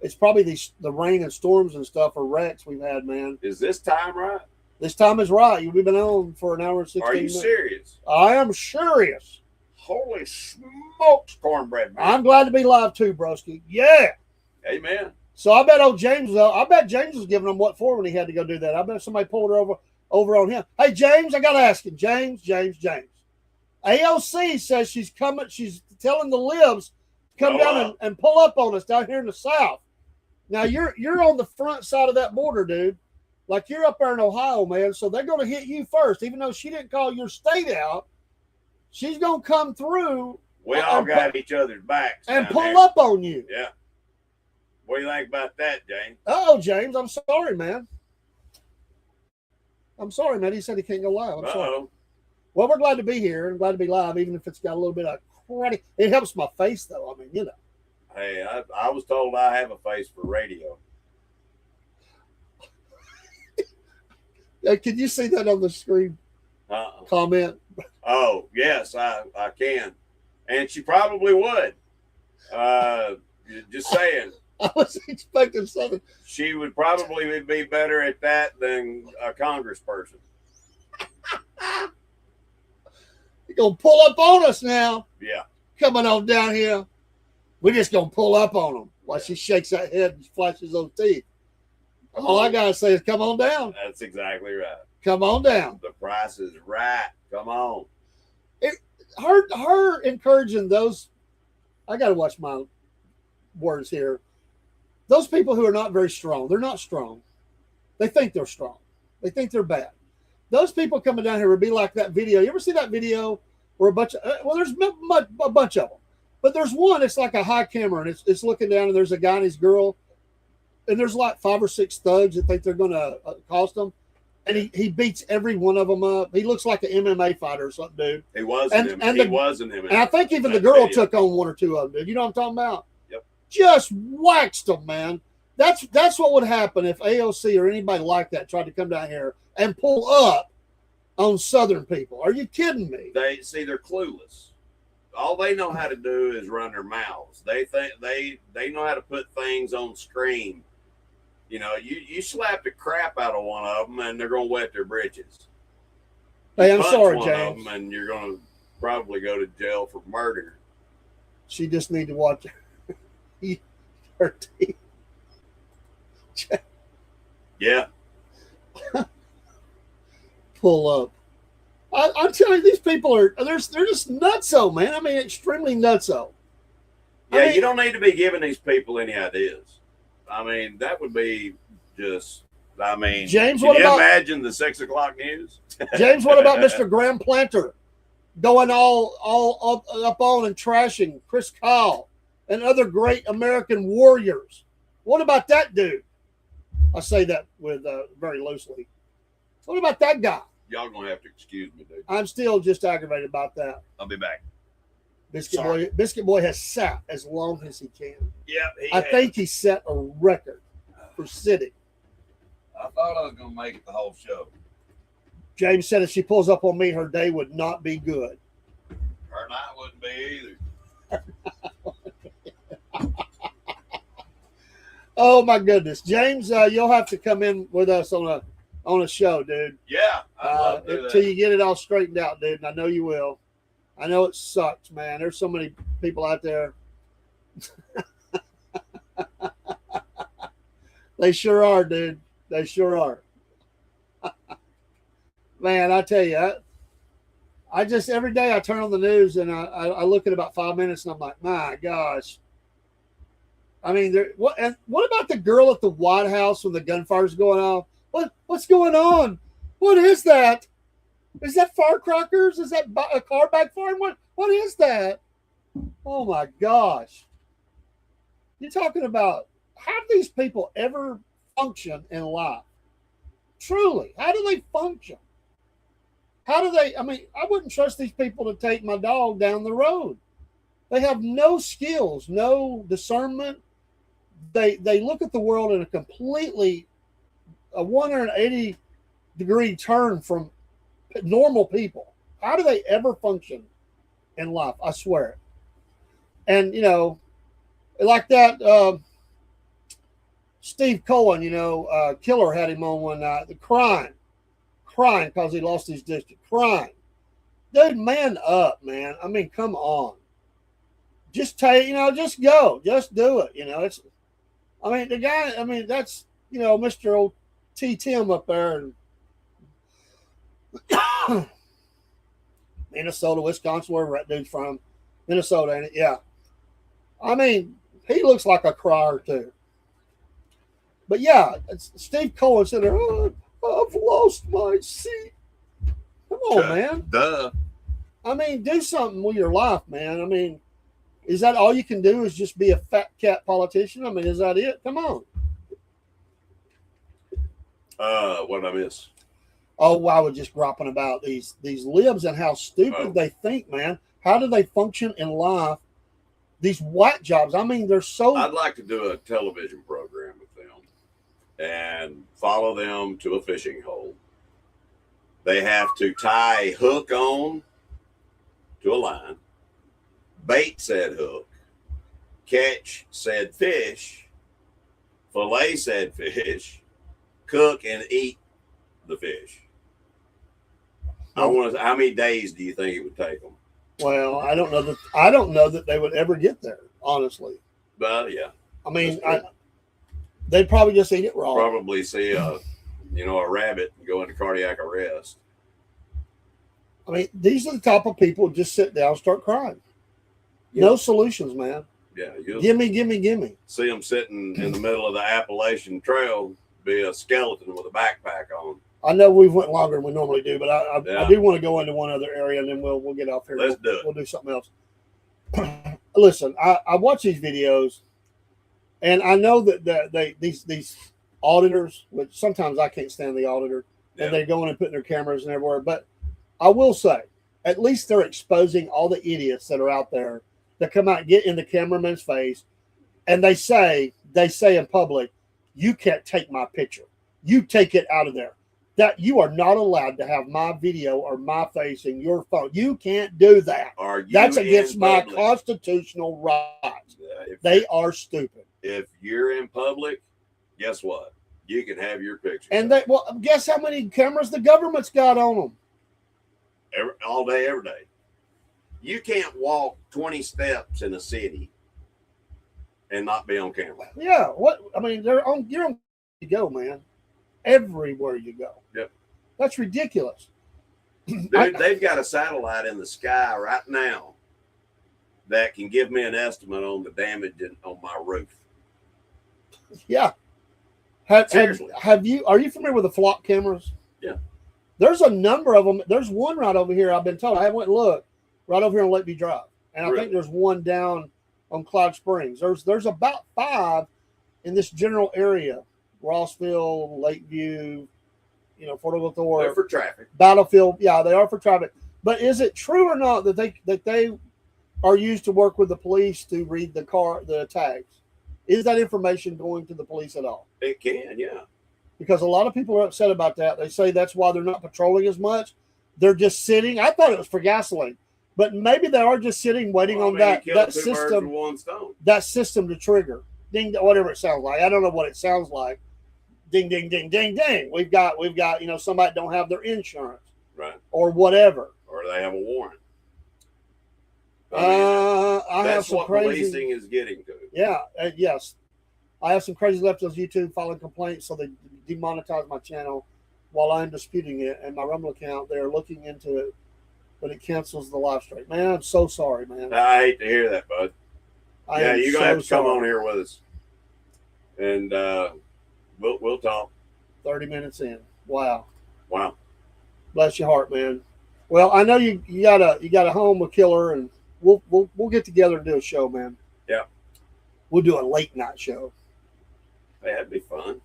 It's probably the rain and storms and stuff or wrecks we've had, man. Is this time right? This time is right. We've been on for an hour and 16 minutes. Are you serious? I am serious. Holy smokes, Cornbread, man. I'm glad to be live too, Broski. Yeah. Amen. So I bet James was giving him what for when he had to go do that. I bet somebody pulled her over on him. Hey, James, I got to ask you. James. AOC says she's coming. She's telling the libs come down and pull up on us down here in the South. Now, you're on the front side of that border, dude. Like you're up there in Ohio, man. So they're going to hit you first. Even though she didn't call your state out, she's going to come through. We all got each other's backs. And pull up on you. Yeah. What do you think about that, James? James, I'm sorry, man. He said he can't go live. I'm sorry. Well, we're glad to be here and glad to be live, even if it's got a little bit of credit. It helps my face, though. I mean, Hey, I was told I have a face for radio. Can you see that on the screen? Comment. Oh, yes, I can. And she probably would. Just saying. I was expecting something. She would probably be better at that than a congressperson. You're going to pull up on us now. Yeah. Coming on down here. We're just going to pull up on them while she shakes that head and flashes those teeth. All I got to say is come on down. That's exactly right. Come on down. The price is right. Come on. Her encouraging those, I got to watch my words here. Those people who are not very strong, they're not strong. They think they're strong. They think they're bad. Those people coming down here would be like that video. You ever see that video where there's a bunch of them. But there's one, it's like a high camera, and it's looking down, and there's a guy and his girl, and there's like 5 or 6 thugs that think they're going to cost them. And he beats every one of them up. He looks like an MMA fighter or something, dude. He was an MMA. And I think even the girl took on 1 or 2 of them, dude. You know what I'm talking about? Yep. Just waxed them, man. That's what would happen if AOC or anybody like that tried to come down here and pull up on Southern people. Are you kidding me? They're clueless. all they know how to do is run their mouths. They think they know how to put things on screen. You know, you slap the crap out of one of them, and they're gonna wet their britches. Hey, I'm Punch sorry, one of James. them, and you're gonna probably go to jail for murder. She just need to watch her teeth. Yeah. Pull up. I'm telling you, these people they're just nutso, man. I mean, extremely nutso. Yeah, I mean, you don't need to be giving these people any ideas. I mean, that would be just. I mean, James, can what you about imagine the 6 o'clock news? James? What about Mr. Graham Planter going all up on and trashing Chris Kyle and other great American warriors? What about that dude? I say that with very loosely. What about that guy? Y'all gonna have to excuse me, dude. I'm still just aggravated about that. I'll be back. Biscuit Boy has sat as long as he can. Yeah, I think he set a record for sitting. I thought I was gonna make it the whole show. James said if she pulls up on me, her day would not be good. Her night wouldn't be either. Oh my goodness, James, you'll have to come in with us on a show, dude. Yeah, I'd love to do Until that. you get it all straightened out, dude. And I know you will. I know it sucks, man. There's so many people out there. They sure are, dude. They sure are. Man, I tell you, I just every day I turn on the news and I look at about 5 minutes and I'm like, my gosh. I mean, what about the girl at the White House when the gunfire's going off? What's going on? What is that? Is that firecrackers? Is that a car backfiring? What is that? Oh my gosh! You're talking about how do these people ever function in life? Truly, how do they function? How do they? I mean, I wouldn't trust these people to take my dog down the road. They have no skills, no discernment. They look at the world in a 180-degree turn from normal people. How do they ever function in life? I swear it. And like that Steve Cohen, Killer had him on one night, crying because he lost his district, crying. Dude, man up, man. I mean, come on. Just just go, just do it. It's. I mean, the guy. I mean, that's Mr. Old T. Tim up there in Minnesota, Wisconsin, wherever that dude's from. Minnesota, ain't it? Yeah. I mean, he looks like a crier too. But yeah, Steve Cohen said, "Oh, I've lost my seat." Come on, man. Duh. I mean, do something with your life, man. I mean, is that all you can do? Is just be a fat cat politician? I mean, is that it? Come on. What did I miss? Oh, I was just gropping about these libs and how stupid they think, man. How do they function in life? These white jobs. I mean, they're so. I'd like to do a television program with them and follow them to a fishing hole. They have to tie a hook on to a line, bait said hook, catch said fish, fillet said fish, cook and eat the fish. How many days do you think it would take them? Well, I don't know that they would ever get there, honestly. Well, yeah. I mean, they'd probably just eat it raw. Probably see a rabbit and go into cardiac arrest. I mean, these are the type of people who just sit down and start crying. Yeah. No solutions, man. Yeah, Give me. See them sitting in the middle of the Appalachian Trail, be a skeleton with a backpack on. I know we've went longer than we normally do, but I Yeah. do want to go into one other area, and then we'll get off here. Let's do it. We'll do something else. Listen, I watch these videos, and I know that these auditors, which sometimes I can't stand the auditor, and they're going and putting their cameras and everywhere. But I will say, at least they're exposing all the idiots that are out there that come out and get in the cameraman's face, and they say in public, "You can't take my picture. You take it out of there." that you are not allowed to have my video or my face in your phone. You can't do that. That's against my constitutional rights. They are stupid. If you're in public, guess what? You can have your picture. And guess how many cameras the government's got on them? All day, every day. You can't walk 20 steps in a city and not be on camera. Yeah. You're on you go, man. Everywhere you go. Yep. That's ridiculous. Dude, they've got a satellite in the sky right now that can give me an estimate on the damage on my roof. Yeah. Seriously. Are you familiar with the flock cameras? Yeah. There's a number of them. There's one right over here. I've been told. I went and looked right over here on Lakeview Drive, and I think there's one down on Cloud Springs. There's about 5 in this general area: Rossville, Lakeview, Fort Oglethorpe. They're for traffic. Battlefield. Yeah, they are for traffic. But is it true or not that they are used to work with the police to read the tags? Is that information going to the police at all? It can, yeah. Because a lot of people are upset about that. They say that's why they're not patrolling as much. They're just sitting. I thought it was for gasoline, but maybe they are just sitting waiting on that system. One stone. That system to trigger, ding, whatever it sounds like. I don't know what it sounds like. Ding, ding, ding, ding, ding. We've got. Somebody don't have their insurance, right, or whatever, or they have a warrant. I have some crazy. Policing is getting to. Yeah. Yes. I have some crazy left on YouTube filing complaints, so they demonetized my channel while I'm disputing it, and my Rumble account. They're looking into it, but it cancels the live stream. Man, I'm so sorry, man. I hate to hear that, bud. You're gonna have to come on here with us, and we'll talk. 30 minutes in. Wow. Bless your heart, man. Well, I know you got a home with Killer, and we'll get together and do a show, man. Yeah. We'll do a late night show. Hey, that'd be fun.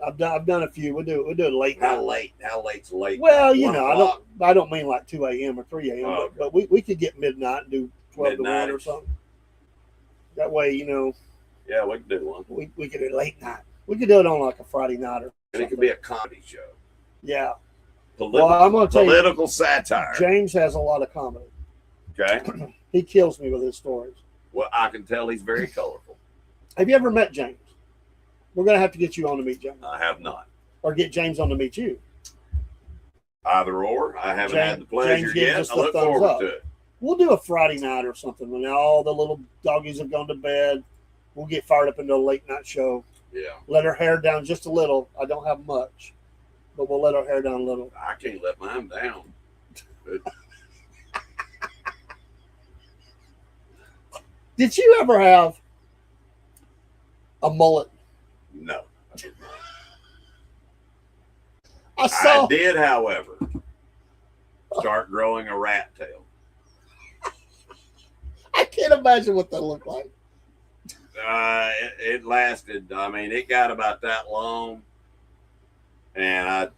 I've done a few. We'll do a late night. How late's late? Well, I don't mean like 2 a.m. or 3 a.m. Okay. But we could get midnight and do 12 to 1 or something. That way, Yeah, we could do one. We could do late night. We could do it on like a Friday night or something. And it could be a comedy show. Yeah. I'm going to tell you, political satire. James has a lot of comedy. Okay. He kills me with his stories. Well, I can tell he's very colorful. Have you ever met James? We're going to have to get you on to meet James. I have not. Or get James on to meet you. Either or. I haven't had the pleasure yet. I look forward to it. We'll do a Friday night or something when all the little doggies have gone to bed. We'll get fired up into a late night show. Yeah. Let her hair down just a little. I don't have much, but we'll let her hair down a little. I can't let mine down. Did you ever have a mullet? No, I did not. I did, however, start growing a rat tail. I can't imagine what that looked like. It lasted. I mean, it got about that long, and I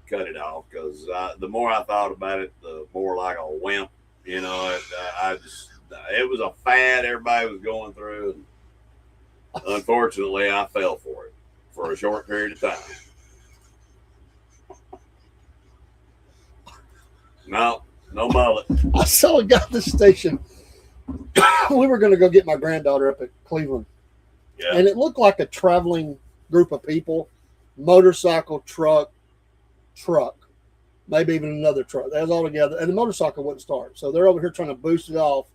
cut it off because the more I thought about it, the more like a wimp. It was a fad everybody was going through, and unfortunately, I fell for it for a short period of time. No mullet. I saw a guy at the station. We were going to go get my granddaughter up at Cleveland. Yeah. And it looked like a traveling group of people, motorcycle, truck, maybe even another truck. They was all together, and the motorcycle wouldn't start. So they're over here trying to boost it off.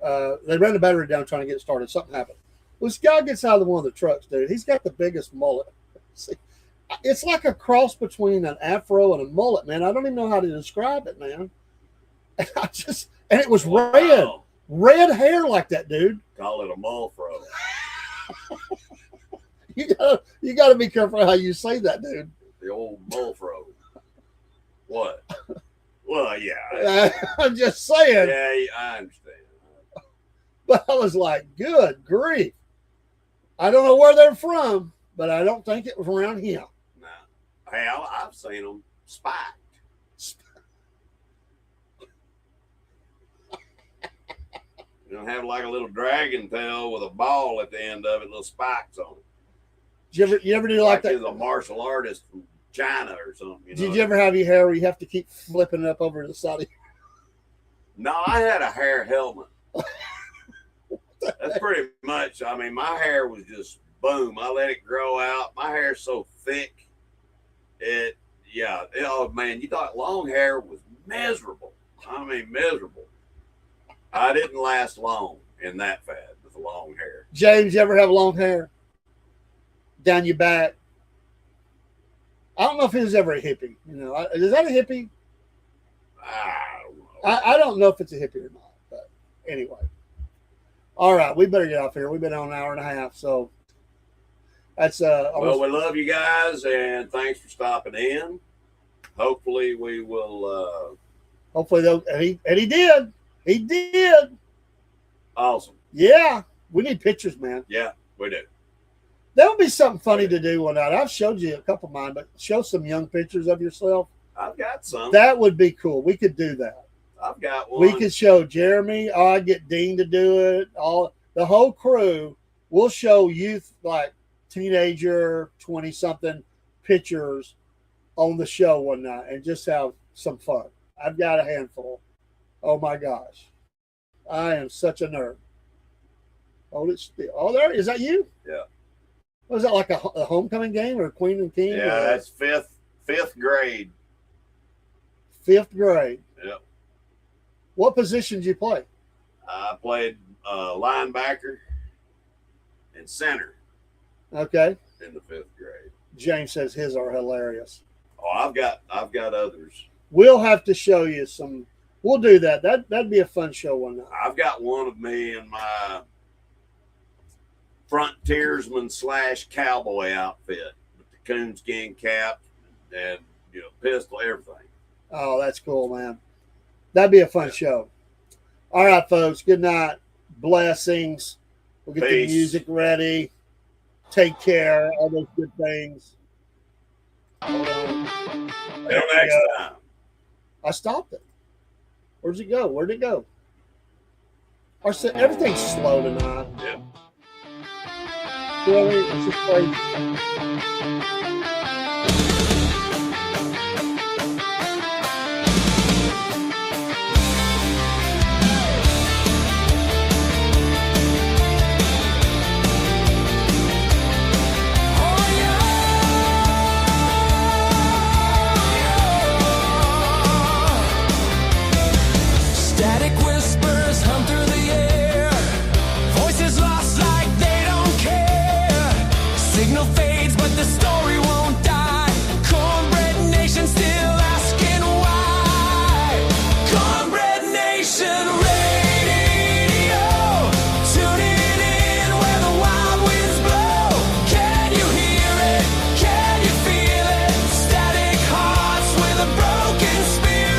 They ran the battery down trying to get it started. Something happened. Well, this guy gets out of one of the trucks, dude. He's got the biggest mullet. It's like a cross between an afro and a mullet, man. I don't even know how to describe it, man. And it was red hair like that, dude. Call it a mulfro. You gotta be careful how you say that, dude. The old mulfro. What? Well, yeah. I'm just saying. Yeah, I understand. But I was like, good grief. I don't know where they're from, but I don't think it was around here. No. Hell, I've seen them spiked. You don't have like a little dragon tail with a ball at the end of it, little spikes on it. You ever do like that? He's a martial artist from China or something. Did you ever have your hair where you have to keep flipping it up over to the side of No, I had a hair helmet. That's pretty much. I mean, my hair was just boom. I let it grow out. My hair's so thick. Oh man, you thought long hair was miserable. I mean, miserable. I didn't last long in that fad with long hair. James, you ever have long hair down your back? I don't know if he was ever a hippie. Is that a hippie? I don't know. I don't know if it's a hippie or not. But anyway. All right, we better get off here. We've been on an hour and a half, so that's well, we love you guys, and thanks for stopping in. Hopefully, we will. Hopefully, they'll. And he did. He did. Awesome. Yeah, we need pictures, man. Yeah, we do. That would be something funny to do one night. I've showed you a couple of mine, but show some young pictures of yourself. I've got some. That would be cool. We could do that. I've got one. We could show Jeremy. I'd get Dean to do it. The whole crew. We'll show youth, like teenager, 20-something pictures on the show one night and just have some fun. I've got a handful. Oh my gosh. I am such a nerd. Hold it still. Oh, there. Is that you? Yeah. Was that like a homecoming game or Queen and King? Yeah, that's fifth grade. 5th grade. Yep. What position did you play? I played linebacker and center. Okay. In the 5th grade. James says his are hilarious. Oh, I've got others. We'll have to show you some. We'll do that. That'd be a fun show one night. I've got one of me in my frontiersman / cowboy outfit with the coonskin cap and pistol, everything. Oh, that's cool, man. That'd be a fun show. All right, folks. Good night. Blessings. We'll get Peace. the music ready. Take care. All those good things. Hold on. Until next time. I stopped it. Where'd it go? Where'd it go? Everything's slow tonight. Yep. Really? It's just crazy. Static whispers hum through the air. Voices lost like they don't care. Signal fades, but the story won't die. Cornbread Nation still asking why. Cornbread Nation Radio. Tuning in where the wild winds blow. Can you hear it? Can you feel it? Static hearts with a broken spirit.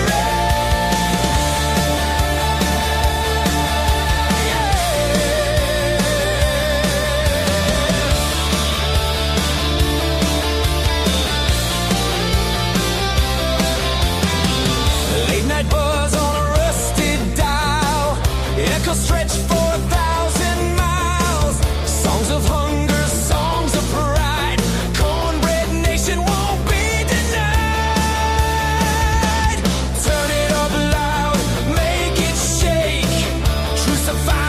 Late night buzz on a rusted dial. Echo stretch for 1,000 miles. Songs of hunger, songs of pride. Cornbread Nation won't be denied. Turn it up loud, make it shake. Crucify